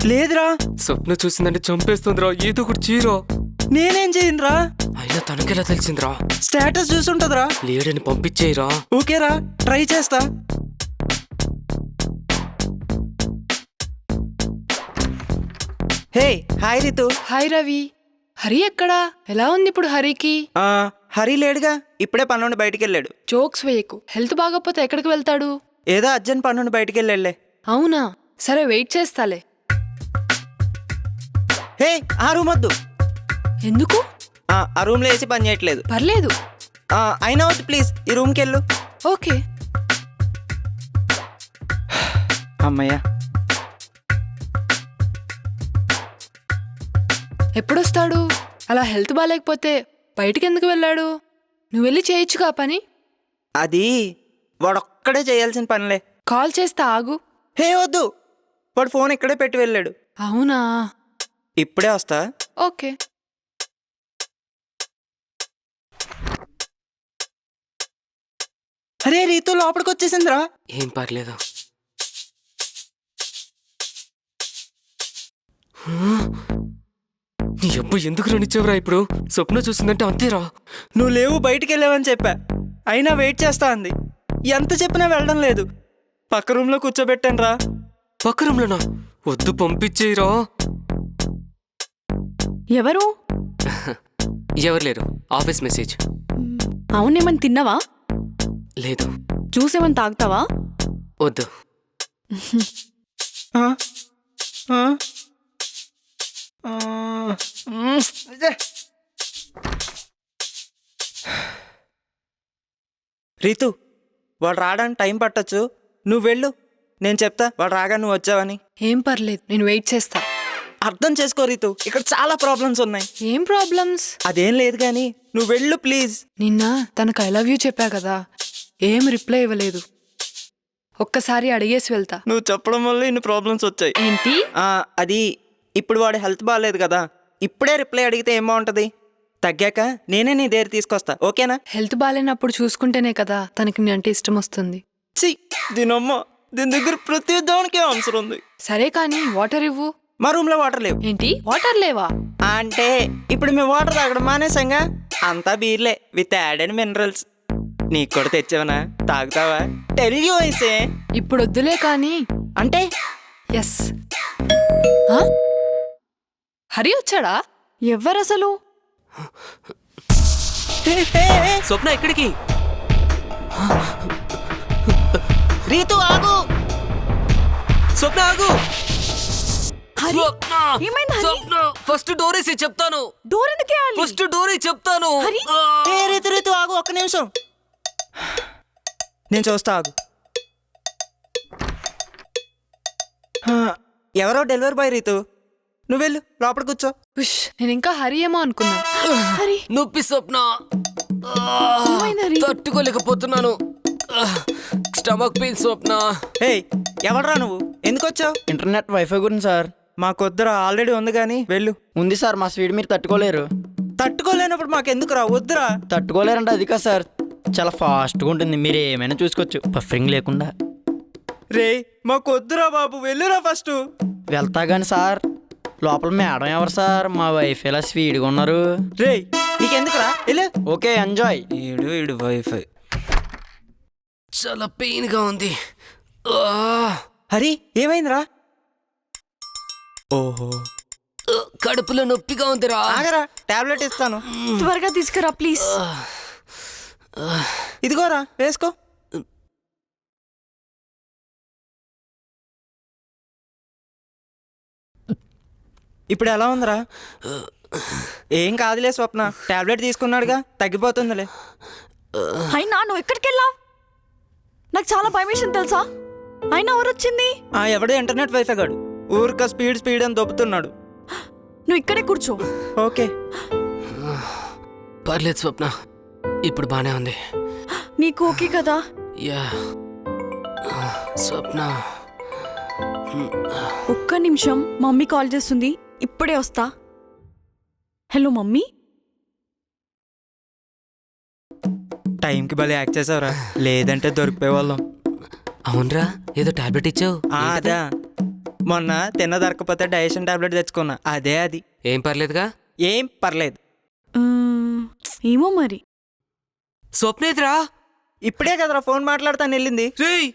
లేదురా. స్వప్న చూసిందంటే చంపేస్తుందిరా. ఏదో ఒకటి చీరా. నేనేం చేయనురా. అయినా తనకెలా తెలిసిందిరా? స్టేటస్ చూసుంటదిరా. లేడని పంపించేయరా. ఓకేరా, ట్రై చేస్తా. Hey hi Ritu. Hi Ravi. Hari ఎక్కడా? ఎలా ఉంది ఇప్పుడు హరికి? హరి లేడుగా, ఇప్పుడే పని నుండి బయటికి వెళ్ళాడు. జోక్స్ వేయకు. హెల్త్ బాగపోతే ఎక్కడికి వెళ్తాడు? ఏదో అర్జెంట్ పని నుండి బయటికి వెళ్ళాడులే. అవునా? సరే, వెయిట్ చేస్తాలే. హే ఆ రూమ్ వద్దు. ఎందుకు? ఆ రూమ్లో వేసి పని చేయట్లేదు. పర్లేదు. అయినా వద్దు ప్లీజ్, ఈ రూమ్కి వెళ్ళు. ఓకే. అమ్మయ్యా. ఎప్పుడొస్తాడు? అలా హెల్త్ బాగాలేకపోతే బయటికి ఎందుకు వెళ్ళాడు? నువ్వు వెళ్ళి చేయొచ్చుగా పని. అది వాడొక్కడే చేయాల్సిన పనిలే. కాల్ చేస్తా, ఆగు. హే వద్దు, వాడు ఫోన్ ఇక్కడే పెట్టి వెళ్ళాడు. అవునా? ఇప్పుడే వస్తా. ఓకే. అరే రీతు లోపలికి వచ్చేసిందిరా. ఏం పర్లేదు. నీ అబ్బు ఎందుకు రానిచ్చావురా ఇప్పుడు? స్వప్న చూసిందంటే అంతేరా. నువ్వు లేవు, బయటికి వెళ్ళావని చెప్పా. అయినా వెయిట్ చేస్తా అంది. ఎంత చెప్పినా వెళ్ళడం లేదు. పక్క రూమ్లో కూర్చోబెట్టాను రా. పక్క రూమ్లోనా? వద్దు, పంపించేయరా. ఎవరు? ఎవరు లేరు. Office message. అవునేమని తిన్నావా? లేదు. జ్యూస్ ఏమని తాగుతావా? వద్దు. ఆ? ఆ? ఆ? రీతు, వాడు రావడానికి టైం పట్టొచ్చు. నువ్వు వెళ్ళు, నేను చెప్తా వాడు రాగా నువ్వు వచ్చావని. ఏం పర్లేదు, నేను వెయిట్ చేస్తా. అర్థం చేసుకో రీతు, ఇక్కడ చాలా ప్రాబ్లమ్స్ ఉన్నాయి. ఏం ప్రాబ్లమ్స్? అదేం లేదు కానీ నువ్వు వెళ్ళు ప్లీజ్. నిన్న తనకు ఐ లవ్ యూ చెప్పా కదా, ఏం రిప్లై ఇవ్వలేదు. ఒక్కసారి అడిగేసి వెళ్తా. నువ్వు చెప్పడం వల్ల ఇన్ని ప్రాబ్లమ్స్ వచ్చాయి. ఏంటి? అది ఇప్పుడు వాడి హెల్త్ బాగాలేదు కదా, ఇప్పుడే రిప్లై అడిగితే ఏం బాగుంటుంది. తగ్గాక నేనే నీ దగ్గర తీసుకొస్తా, ఓకేనా? హెల్త్ బాగాలేనప్పుడు చూసుకుంటేనే కదా తనకి నీ అంటే ఇష్టం వస్తుంది. దీనమ్మ, దీని దగ్గర ప్రతి దానికి ఆన్సర్ ఉంది. సరే కానీ వాటర్ ఇవ్వు. మా రూమ్లో వాటర్ లేవు. ఏంటి, వాటర్ లేవా? అంటే ఇప్పుడు మేము వాటర్ తాగడం మానేసంగా, అంతా బీర్లే విత్ యాడెడ్ మినరల్స్. నీకు కూడా తెచ్చావనా? తాగుతావా? టెల్ యూ ఐసే. ఇప్పుడు వద్దులే కానీ. అంటే ఎస్. హరి వచ్చాడా? ఎవరసలు? స్వప్న ఎక్కడికి? రీతు ఆగు. స్వప్న ఆగు. హరి, స్వప్న ఏమైంది హరి? స్వప్న ఫస్ట్ డోర్ వేసి చెప్తాను. డోర్ ఎందుకు వేయాలి? ఫస్ట్ డోర్ వేసి చెప్తాను. హరి. ఏ రీతు ఆగు, ఒక్క నిమిషం. నేను చూస్తా, ఆగు. ఎవరో డెలివరీ బాయ్ రీతు. నువ్వు వెళ్ళు, లోపల కూర్చో. ఉష్, నేను ఇంకా హరి ఏమో అనుకున్నా. హరి, నొప్పి స్వప్న. ఏమైంది హరి? తట్టుకోలేకపోతున్నాను. స్టమక్ పెయిన్ స్వప్న. హే, ఎవడరా నువ్వు? ఎందుకు వచ్చావు? ఇంటర్నెట్ వైఫై గురించి సార్. మాకొద్దురా, ఆల్రెడీ ఉంది కానీ వెళ్ళు. ఉంది సార్, మా స్పీడ్ మీరు తట్టుకోలేరు. తట్టుకోలేనప్పుడు మాకెందుకురా? వద్దురా. తట్టుకోలేరంటే అది కాదు సార్, చాలా ఫాస్ట్గా ఉంటుంది. మీరు ఏమైనా చూసుకోవచ్చు బఫరింగ్ లేకుండా. రే, మాకొద్దురా బాబు, వెళ్ళురా ఫస్ట్. వెళ్తా కానీ సార్, లోపల మేడం ఎవరు సార్? మా వైఫ్ ఎలా స్పీడ్గా ఉన్నారు. రే, నీకెందుకురా? వెళ్ళు. Okay, enjoy. ఈడు వైఫై. చాలా పెయిన్ గా ఉంది. హరి, ఏమైందిరా? ఓహో, కడుపులో నొప్పిగా ఉందిరా. ఆగరా, టాబ్లెట్ ఇస్తాను. త్వరగా తీసుకురా ప్లీజ్. ఇదిగోరా, వేసుకో. ఇప్పుడు ఎలా ఉందిరా? ఏం కాదులే స్వప్న, టాబ్లెట్ తీసుకున్నాడుగా, తగ్గిపోతుందిలే. అయినా నువ్వు ఎక్కడికి వెళ్ళావు? నాకు చాలా భయం తెలుసా? అయినా ఎవరొచ్చింది? ఎవడో ఇంటర్నెట్ వైఫై గాడు ఊరిక స్పీడ్ అని దొబ్బుతున్నాడు. నువ్వు ఇక్కడే కూర్చో. ఓకే. పర్లేదు స్వప్న, ఇప్పుడు బానే ఉంది. నీకు ఓకే కదా? యా స్వప్న. ఒక్క నిమిషం, మమ్మీ కాల్ చేస్తుంది, ఇప్పుడే వస్తా. Hello mummy. టైంకి భలే యాక్ట్ చేసావురా, లేదంటే దొరికిపోయే వాళ్ళం. అవునరా, ఏదో టాబ్లెట్ ఇచ్చావు. అదా, మొన్న తిన్న దొరకపోతే డైజెషన్ టాబ్లెట్ తెచ్చుకున్నా, అదే అది. ఏం పర్లేదుగా? ఏం పర్లేదు. ఏమో మరి. స్వప్నేదిరా, ఇప్పుడే కదరా ఫోన్ మాట్లాడతాను వెళ్ళింది. రేయ్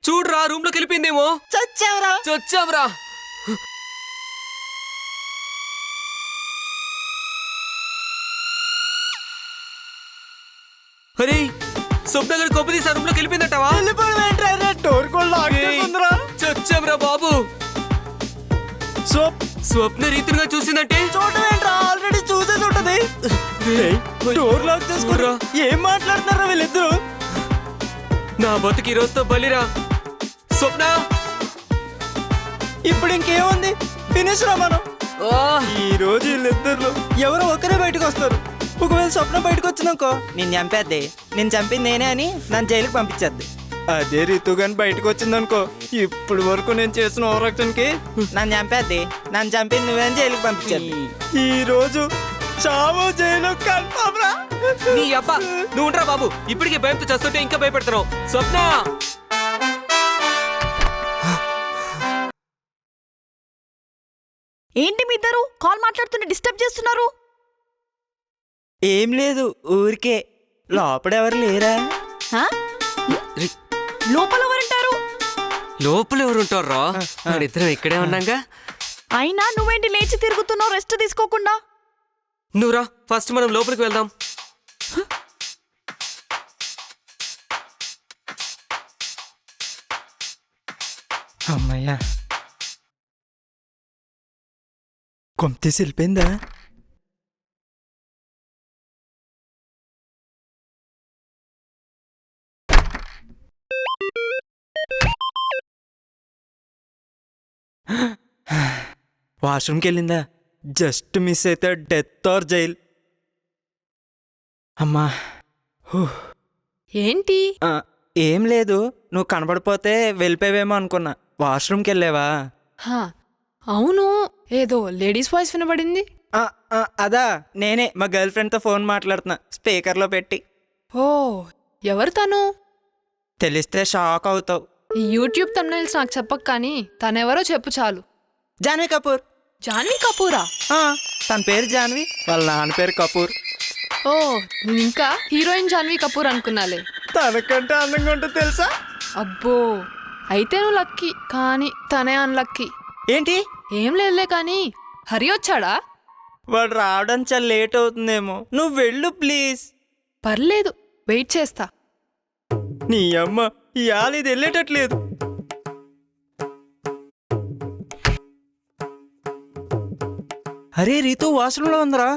చూడరా, రూమ్ లోకి వెళ్ళిపోయిందేమో. చచ్చావురా. చచ్చావురా. అరే, స్వప్న గారి కొబ్బరి తీసి రూమ్ లోకి వెళ్ళిపోయిందటవా? చచ్చావురా బాబు. స్వప్న రీతిగా చూసిందంటే ఆల్రెడీ చూసేసి ఉంటది. డోర్ లాక్ చేసుకురా. ఏం మాట్లాడుతున్నారా వీళ్ళిద్దరు? నా బతుకి ఈ రోజుతో బలిరా. స్వప్న, ఇప్పుడు ఇంకేముంది, ఫినిష్ రా మనం. ఈ రోజు వీళ్ళిద్దరు ఎవరో ఒకరే బయటకు వస్తారు. ఒకవేళ స్వప్న బయటకు వచ్చినాకో నేను చంపేద్ది, నేను చంపింది నేనే అని నన్ను జైలుకి పంపించేద్ది. అదే రీతు గాని బయటకు వచ్చిందనుకో, ఇప్పుడు వరకు నేను చేసిన ఓవరాక్షన్కి నన్ను చంపేద్ది, నన్ను చంపింది నువ్వేం జైలుకి పంపించేద్ది. ఈ రోజు చావో జైలు కన్ఫర్మ్ రా. నీ అబ్బా, నువ్వు ఉండరా బాబు. ఇప్పటికే భయంతో చేస్తుంటే ఇంకా భయపెడతావు. స్వప్న, ఏంటి మీ ఇద్దరు కాల్ మాట్లాడుతుంటే డిస్టర్బ్ చేస్తున్నారు? ఏం లేదు, ఊరికే. లోపల ఎవరు లేరా? హా? లోపల ఎవరుంటారు? లోపల ఎవరు ఉంటారా? ఇద్దరం ఇక్కడే ఉన్నాగా. అయినా నువ్వేంటి లేచి తిరుగుతున్నావు రెస్ట్ తీసుకోకుండా? నువ్వురా, ఫస్ట్ మనం లోపలికి వెళ్దాం. అమ్మయ్యా, కొంతేసి వెళ్ళిపోయిందా? వాష్రూమ్కి వెళ్ళిందా? జస్ట్ మిస్ అయితే డెత్ ఆర్ జైల్. అమ్మా. ఏంటి? ఏం లేదు, నువ్వు కనబడిపోతే వెళ్ళిపోయావేమో అనుకున్నా. వాష్రూమ్కి వెళ్ళావా? హా, అవును, ఏదో లేడీస్ వాయిస్ వినబడింది. అదా, నేనే మా గర్ల్ ఫ్రెండ్తో ఫోన్ మాట్లాడుతున్నా స్పీకర్లో పెట్టి. ఓ, ఎవరు తను? తెలిస్తే షాక్ అవుతావు. ఈ యూట్యూబ్ తమ్నైల్స్ నాకు చెప్పక కానీ తనెవరో చెప్పు చాలు. జాన్వీ కపూర్. జాన్వీ కపూరా? తన పేరు జాన్వీ, వాళ్ళ నాన్న పేరు కపూర్. ఓ, నేను ఇంకా హీరోయిన్ జాన్వీ కపూర్ అనుకున్నాలే. తనకంటే అందంగా ఉంటుంది తెలుసా? అబ్బో అయితే నువ్వు లక్కీ, కానీ తనే అన్లక్కీ. ఏంటి? ఏం లేదులే కానీ హరి వచ్చాడా? వాడు రావడం చాలా లేట్ అవుతుందేమో, నువ్వు వెళ్ళు ప్లీజ్. పర్లేదు, వెయిట్ చేస్తా. నీ అమ్మ ఇవాళ ఇది వెళ్ళేటట్లేదు. అరే రీతు వాష్రూమ్లో ఉందిరా.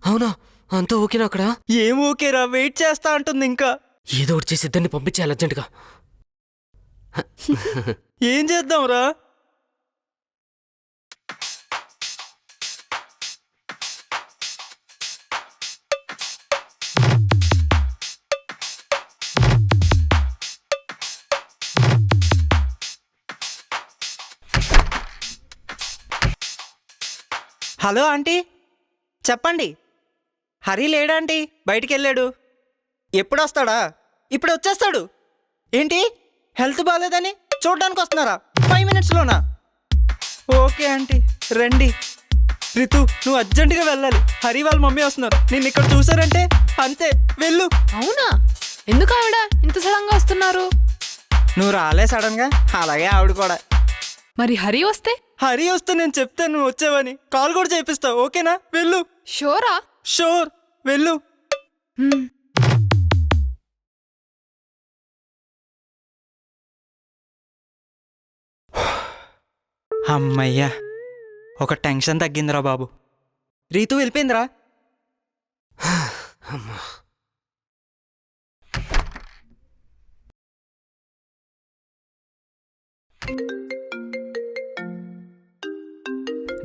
అవునా, అంతా ఓకేనా అక్కడ? ఏం ఓకేరా, వెయిట్ చేస్తా అంటుంది ఇంకా. ఏదో ఒకటి చేసి ఇద్దరిని పంపించేయాలి అర్జెంటుగా. ఏం చేద్దాంరా? హలో ఆంటీ, చెప్పండి. హరి లేడాంటీ, బయటికి వెళ్ళాడు. ఎప్పుడు వస్తాడా? ఇప్పుడు వచ్చేస్తాడు. ఏంటి, హెల్త్ బాగాలేదని చూడడానికి వస్తున్నారా? 5 minutesలోనా? ఓకే ఆంటీ, రండి. రితు, నువ్వు అర్జెంటుగా వెళ్ళాలి. హరి వాళ్ళ మమ్మీ వస్తున్నారు. నిన్ను ఇక్కడ చూసారంటే అంతే, వెళ్ళు. అవునా? ఎందుకు ఆవిడ ఇంత సడన్గా వస్తున్నారు? నువ్వు రాలే సడన్గా, అలాగే ఆవిడ కూడా. మరి హరి వస్తే? హరి వస్తే నేను చెప్తాను నువ్వు వచ్చావని, కాల్ కూడా చేపిస్తావు. ఓకేనా? వెళ్ళు. షోరా? షూర్, వెళ్ళు. అమ్మయ్యా, ఒక టెన్షన్ తగ్గిందిరా బాబు. రీతు వెళ్ళిపోయిందిరా.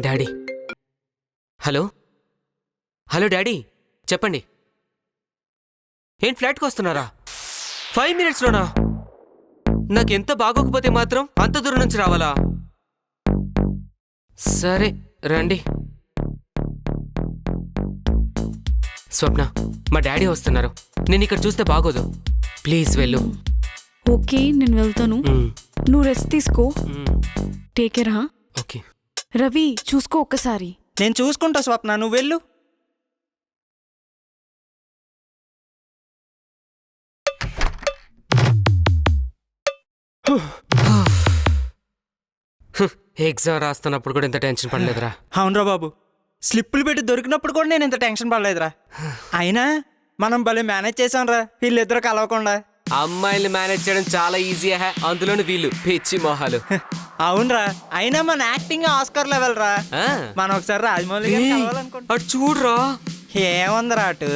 డాడీ, హలో హలో డాడీ, చెప్పండి. ఏం ఫ్లాట్కి వస్తున్నారా? 5 minutesలోనా? నాకెంత బాగోకపోతే మాత్రం అంత దూరం నుంచి రావాలా? సరే రండి. స్వప్న, మా డాడీ వస్తున్నారు. నేను ఇక్కడ చూస్తే బాగోదు. ప్లీజ్ వెళ్ళు. ఓకే, నేను వెళ్తాను. నువ్వు రెస్ట్ తీసుకో. Take care. ఓకే. రవి, చూసుకో ఒక్కసారి. నేను చూసుకుంటా స్వప్న, నువ్వు వెళ్ళు. ఎగ్జామ్ రాస్తున్నప్పుడు కూడా ఇంత టెన్షన్ పడలేదురా. అవునరా బాబు, స్లిప్పులు పెట్టి దొరికినప్పుడు కూడా నేను ఇంత టెన్షన్ పడలేదురా. అయినా మనం భలే మేనేజ్ చేసాంరా వీళ్ళిద్దరు కలవకుండా. అమ్మాయిల్ని మేనేజ్ చేయడం చాలా ఈజీ, అందులోని వీళ్ళు పిచ్చి మొహాలు. అవునరా, అయినా మన యాక్టింగ్ ఆస్కార్ లెవెల్ రా. ఆ, మనం ఒకసారి రాజమౌళి గారిని ఏయ్, కలవాలనుకుంటా. అటు చూడరా. ఏముందిరా అటు?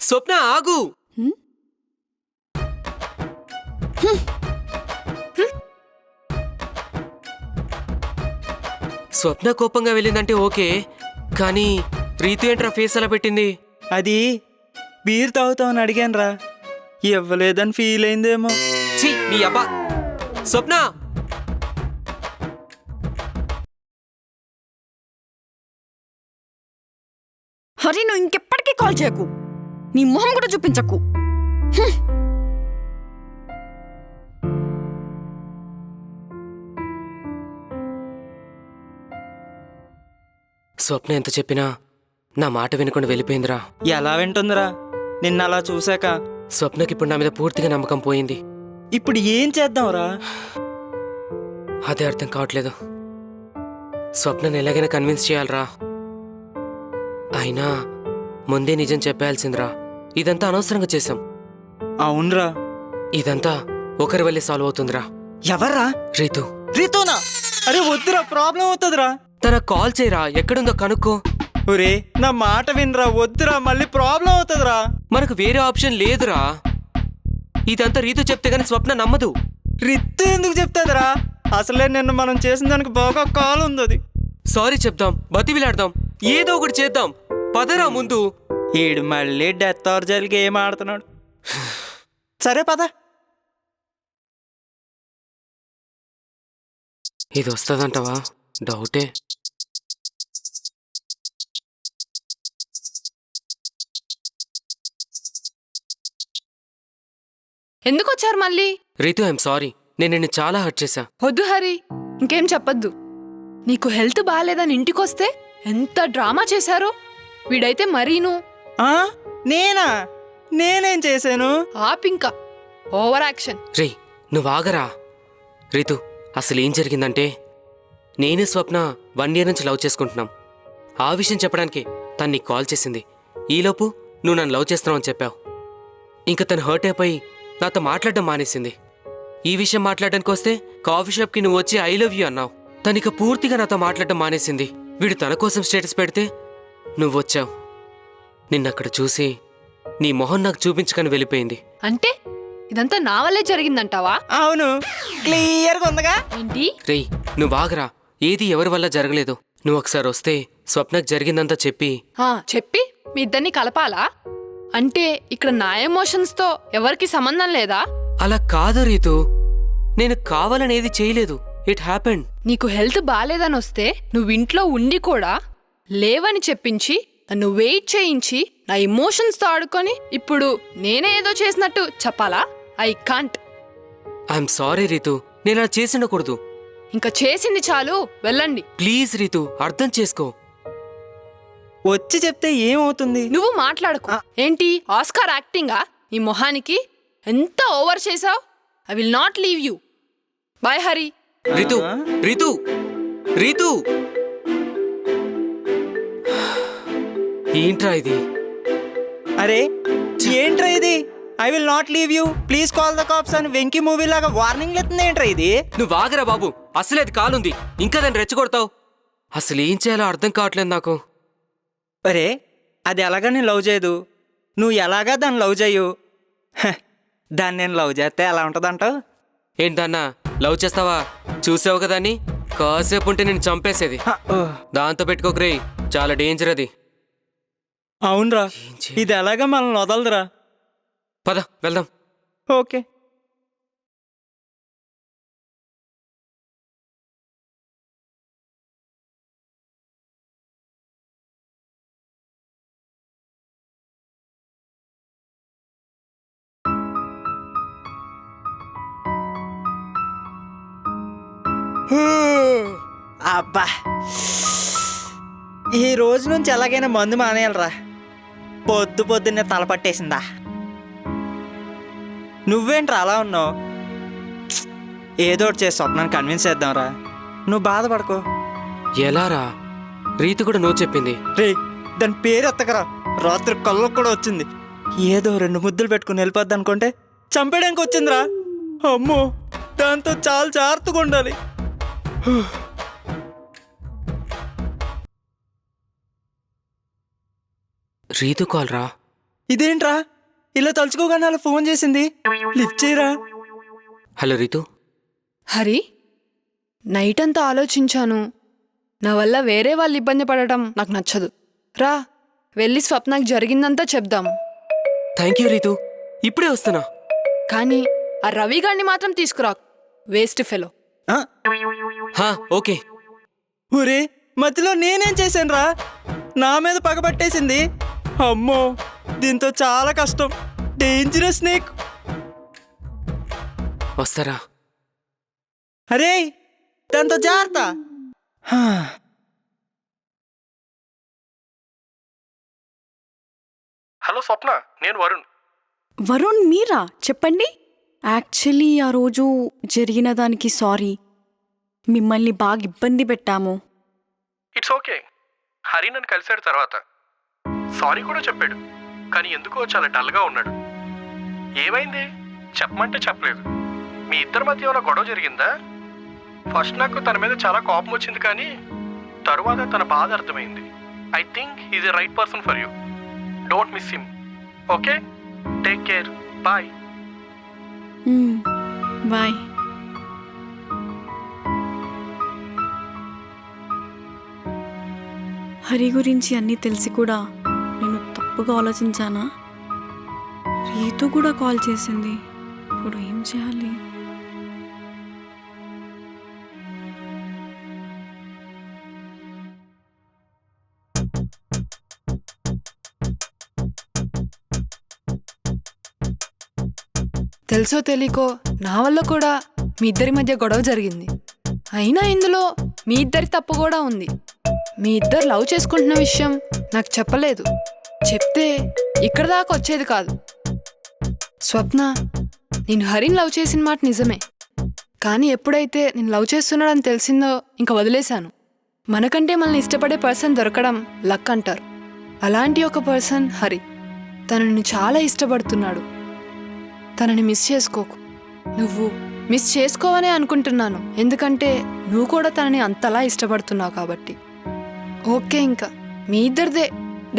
స్వప్న ఆగు. స్వప్న కోపంగా వెళ్ళిందంటే ఓకే, కానీ రీతు ఏంట్రా ఫేస్ అలా పెట్టింది? అది బీర్ తాగుతామని అడిగాను రా, ఇవ్వలేదని ఫీల్ అయిందేమో. ఛీ, నీ అబ్బా. స్వప్న, హరి, నువ్వు ఇంకెప్పటికీ కాల్ చేయకు. నీ మొహం కూడా చూపించకు. స్వప్న ఎంత చెప్పినా నా మాట వినకుండా వెళ్ళిపోయిందిరా. ఎలా వింటుందిరా నిన్న అలా చూశాక? స్వప్నకి ఇప్పుడు నా మీద పూర్తిగా నమ్మకం పోయింది. ఇప్పుడు ఏం చేద్దాంరా? అదే అర్థం కావట్లేదు. స్వప్నని ఎలాగైనా కన్విన్స్ చేయాలరా. అయినా ముందే నిజం చెప్పాల్సిందిరా. ఇదంతా అనవసరంగా చేశాం. అవునరా, ఇదంతా ఒకరి వల్లే సాల్వ్ అవుతుందిరా. ఎవర్రా? రీతు. రీతోనా? అరే వద్దురా, ప్రాబ్లం అవుతుందిరా. తన కాల్ చేయరా, ఎక్కడుందో కనుక్కో. ఒరే నా మాట వినరా, వద్దురా, మళ్ళీ ప్రాబ్లం అవుతుందిరా. మనకు వేరే ఆప్షన్ లేదురా. ఇదంతా రీతు చెప్తే గానీ స్వప్న నమ్మదు. రిత్తు ఎందుకు చెప్తాదిరా? అసలే నిన్న మనం చేసిన దానికి బాగా కాల్ ఉంది. అది సారీ చెప్దాం, బతివిలాడదాం, ఏదో ఒకటి చేద్దాం. పదరా ముందు. ఈడు మళ్ళీ డెత్ ఆర్ జైల్ గేమ్ ఆడుతున్నాడు. సరే పద. ఇది వస్తుందంటవా? డౌటే. ఎందుకు వచ్చారు మళ్ళీ? Ritu, I'm sorry. నేను నిన్ను చాలా హర్ట్ చేశా. వద్దు హరి, ఇంకేం చెప్పొద్దు. నీకు హెల్త్ బాగాలేదని ఇంటికొస్తే ఎంత డ్రామా చేశారో. వీడైతే మరీను. ఆ? నేనేం చేశాను? ఆపింకా ఓవర్ యాక్షన్. రే, నువ్వు ఆగరా. రీతు, అసలు ఏం జరిగిందంటే, నేను స్వప్న 1 year నుంచి లవ్ చేసుకుంటున్నాం. ఆ విషయం చెప్పడానికి తను నీకు కాల్ చేసింది. ఈలోపు నువ్వు నన్ను లవ్ చేస్తున్నావు అని చెప్పావు. ఇంకా తను హర్ట్ అయిపోయి నాతో మాట్లాడడం మానేసింది. ఈ విషయం మాట్లాడడానికి వస్తే కాఫీ షాప్కి నువ్వు వచ్చి ఐ లవ్ యూ అన్నావు. తనిక పూర్తిగా నాతో మాట్లాడడం మానేసింది. వీడు తన కోసం స్టేటస్ పెడితే నువ్వు వచ్చావు. నిన్నక్కడ చూసి నీ మొహం నాకు చూపించకని వెళ్ళిపోయింది. అంటే ఇదంతా నా వల్లే జరిగిందంటావా? అవును, క్లియర్గా ఉందిగా. ఏంటి? రేయ్, నువ్వు ఆగరా. ఏది ఎవరి వల్ల జరగలేదు. నువ్వు ఒకసారి వస్తే స్వప్నకు జరిగిందంతా చెప్పి చెప్పి మీ ఇద్దరిని కలపాలా? అంటే ఇక్కడ నా ఎమోషన్స్తో ఎవరికి సంబంధం లేదా? అలా కాదు రీతు, నేను కావాలనేది చేయలేదు. It happened. నీకు హెల్త్ బాగాలేదని వస్తే నువ్వు ఇంట్లో ఉండి కూడా లేవని చెప్పించి నన్ను వెయిట్ చేయించి నా ఎమోషన్స్తో ఆడుకొని ఇప్పుడు నేనే ఏదో చేసినట్టు చెప్పాలా? I can't. I'm sorry Ritu, నేను అలా చేసి ఉండకూడదు. ఇంకా చేసింది చాలు, వెళ్ళండి. ప్లీజ్ రీతు, అర్థం చేసుకో. వచ్చి చెప్తే ఏమవుతుంది? నువ్వు మాట్లాడుకో. ఏంటి ఆస్కార్ యాక్టింగా ఈ మొహానికి? ఎంత ఓవర్ చేసావు. I will not leave you. Bye Hari. Ritu, Ritu, Ritu, ఏంట్రా ఇది? అరే ఏంట్రా ఇది? I will not leave you, please call the cops అని వెంకీ మూవీ లాగా వార్నింగ్ లేతుంది. ఏంట్రా ఇది? నువ్వు ఆగరా బాబు, అసలే అది కాలుంది, ఇంకా దాన్ని రెచ్చగొడతావు. అసలు ఏం చేయాలో అర్థం కావట్లేదు నాకు. అరే అది ఎలాగా నేను లవ్ చేయదు, నువ్వు ఎలాగా దాన్ని లవ్ చేయు. దాన్ని నేను లవ్ చేస్తే ఎలా ఉంటుందంటావు? ఏంటన్నా, లవ్ చేస్తావా? చూసావు కదా అని కాసేపు ఉంటే నేను చంపేసేది. దాంతో పెట్టుకోకరే, చాలా డేంజర్ అది. అవునరా, ఇది ఎలాగా మనల్ని వదలదురా. పద వెళ్దాం. ఓకే. అబ్బా, ఈ రోజు నుంచి ఎలాగైనా మందు మానేయాలరా. పొద్దున్నే తల పట్టేసిందా. నువ్వేంట్రా అలా ఉన్నావు? ఏదో ఒకటి చేసి స్వప్నాన్ని కన్విన్స్ చేద్దాంరా. నువ్వు బాధపడకో. ఎలారా? రీతు కూడా నువ్వు చెప్పింది. రే, దాని పేరు ఎత్తకరా. రాత్రి కళ్ళకు కూడా వచ్చింది. ఏదో 2 ముద్దులు పెట్టుకుని వెళ్ళిపోద్ది అనుకుంటే చంపేయడానికి వచ్చిందిరా. అమ్మో, దాంతో చాలా జాగ్రత్తగా ఉండాలి. రీతు కాల్ రా. ఇదేంట్రా ఇలా తలుచుకోగానే అలా ఫోన్ చేసింది? లిఫ్ట్ చేయరా. హలో రీతు. హరి, నైట్ అంతా ఆలోచించాను. నా వల్ల వేరే వాళ్ళు ఇబ్బంది పడటం నాకు నచ్చదు. రా, వెళ్ళి స్వప్నకు జరిగిందంతా చెప్దాము. థ్యాంక్ యూ రీతు, ఇప్పుడే వస్తున్నా. కానీ ఆ రవి గారిని మాత్రం తీసుకురా. Waste fellow. ఓకే. ఊరే మధ్యలో నేనేం చేశాను రా? నా మీద పగబట్టేసింది. అమ్మో, దీంతో చాలా కష్టం. Dangerous snake. వస్తారా? అరే, దాంతో జాగ్రత్త. హలో స్వప్న, నేను వరుణ్. వరుణ్ మీరా? చెప్పండి. యాక్చువల్లీ ఆ రోజు జరిగిన దానికి సారీ. మిమ్మల్ని బాగా ఇబ్బంది పెట్టాము. It's okay. హరి నన్ను కలిసాడు తర్వాత సారీ కూడా చెప్పాడు, కానీ ఎందుకో చాలా డల్గా ఉన్నాడు. ఏమైంది చెప్పమంటే చెప్పలేదు. మీ ఇద్దరి మధ్య ఏమైనా గొడవ జరిగిందా? ఫస్ట్ నాకు తన మీద చాలా కోపం వచ్చింది, కానీ తరువాత తన బాధ అర్థమైంది. I think is a right person for you. Don't miss him. Okay, take care. Bye. Bye. Hari గురించి అన్నీ తెలిసి కూడా నేను తప్పుగా ఆలోచించానా? రీతు కూడా కాల్ చేసింది. ఇప్పుడు ఏం చేయాలి? తెలుసో తెలియకో నా వల్ల కూడా మీ ఇద్దరి మధ్య గొడవ జరిగింది. అయినా ఇందులో మీ ఇద్దరి తప్పు కూడా ఉంది. మీ ఇద్దరు లవ్ చేసుకుంటున్న విషయం నాకు చెప్పలేదు. చెప్తే ఇక్కడ దాకా వచ్చేది కాదు. స్వప్న, నేను హరిని లవ్ చేసిన మాట నిజమే. కానీ ఎప్పుడైతే నేను లవ్ చేస్తున్నాడని తెలిసిందో ఇంకా వదిలేశాను. మనకంటే మనల్ని ఇష్టపడే పర్సన్ దొరకడం లక్ అంటారు. అలాంటి ఒక పర్సన్ హరి. తను నిన్ను చాలా ఇష్టపడుతున్నాడు. తనని మిస్ చేసుకోకు. నువ్వు మిస్ చేసుకోవనే అనుకుంటున్నాను, ఎందుకంటే నువ్వు కూడా తనని అంతలా ఇష్టపడుతున్నావు కాబట్టి. ఓకే, ఇంకా మీ ఇద్దరిదే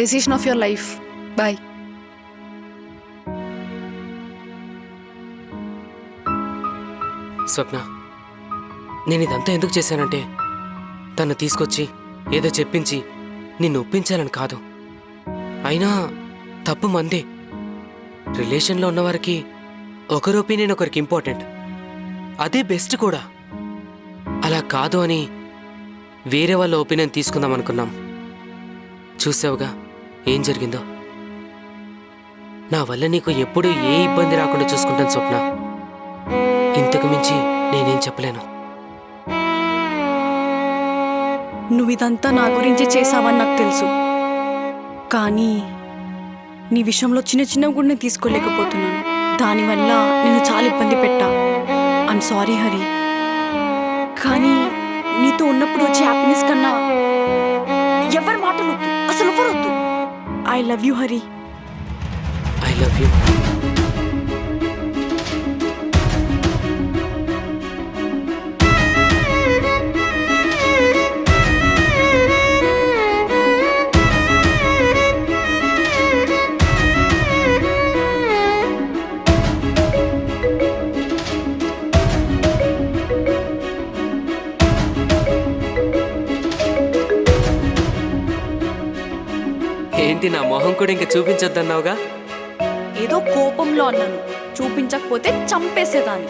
decision of your life. Bye. Swapna, నేను ఇదంతా ఎందుకు చేశానంటే తను తీసుకొచ్చి ఏదో చెప్పించి నిన్ను ఒప్పించాలని కాదు. అయినా తప్పు మందే. రిలేషన్లో ఉన్నవారికి ఒకరి ఒపీనియన్ ఒకరికి ఇంపార్టెంట్, అదే బెస్ట్ కూడా. అలా కాదు అని వేరే వాళ్ళ ఒపీనియన్ తీసుకుందాం అనుకున్నాం. చూసావుగా ఏం జరిగిందో. నా వల్ల నీకు ఎప్పుడూ ఏ ఇబ్బంది రాకుండా చూసుకుంటాను స్వప్న. ఇంతకు మించి నేనేం చెప్పలేను. నువ్వు ఇదంతా నా గురించి చేసావని నాకు తెలుసు, కానీ నీ విషయంలో చిన్న చిన్నవి కూడా నేను తీసుకోలేకపోతున్నాను. దానివల్ల నేను చాలా ఇబ్బంది పెట్టా. I'm sorry Hari. కానీ నీతో ఉన్నప్పుడు వచ్చే హ్యాపీనెస్ కన్నా ఎవరి మాటలు వద్దు, అసలు ఎవరు వద్దు. I love you Hari. I love you. ఏంటి నా మొహం కూడా ఇంకా చూపించొద్దన్నావుగా? ఏదో కోపంలో అన్నాను, చూపించకపోతే చంపేసేదాన్ని.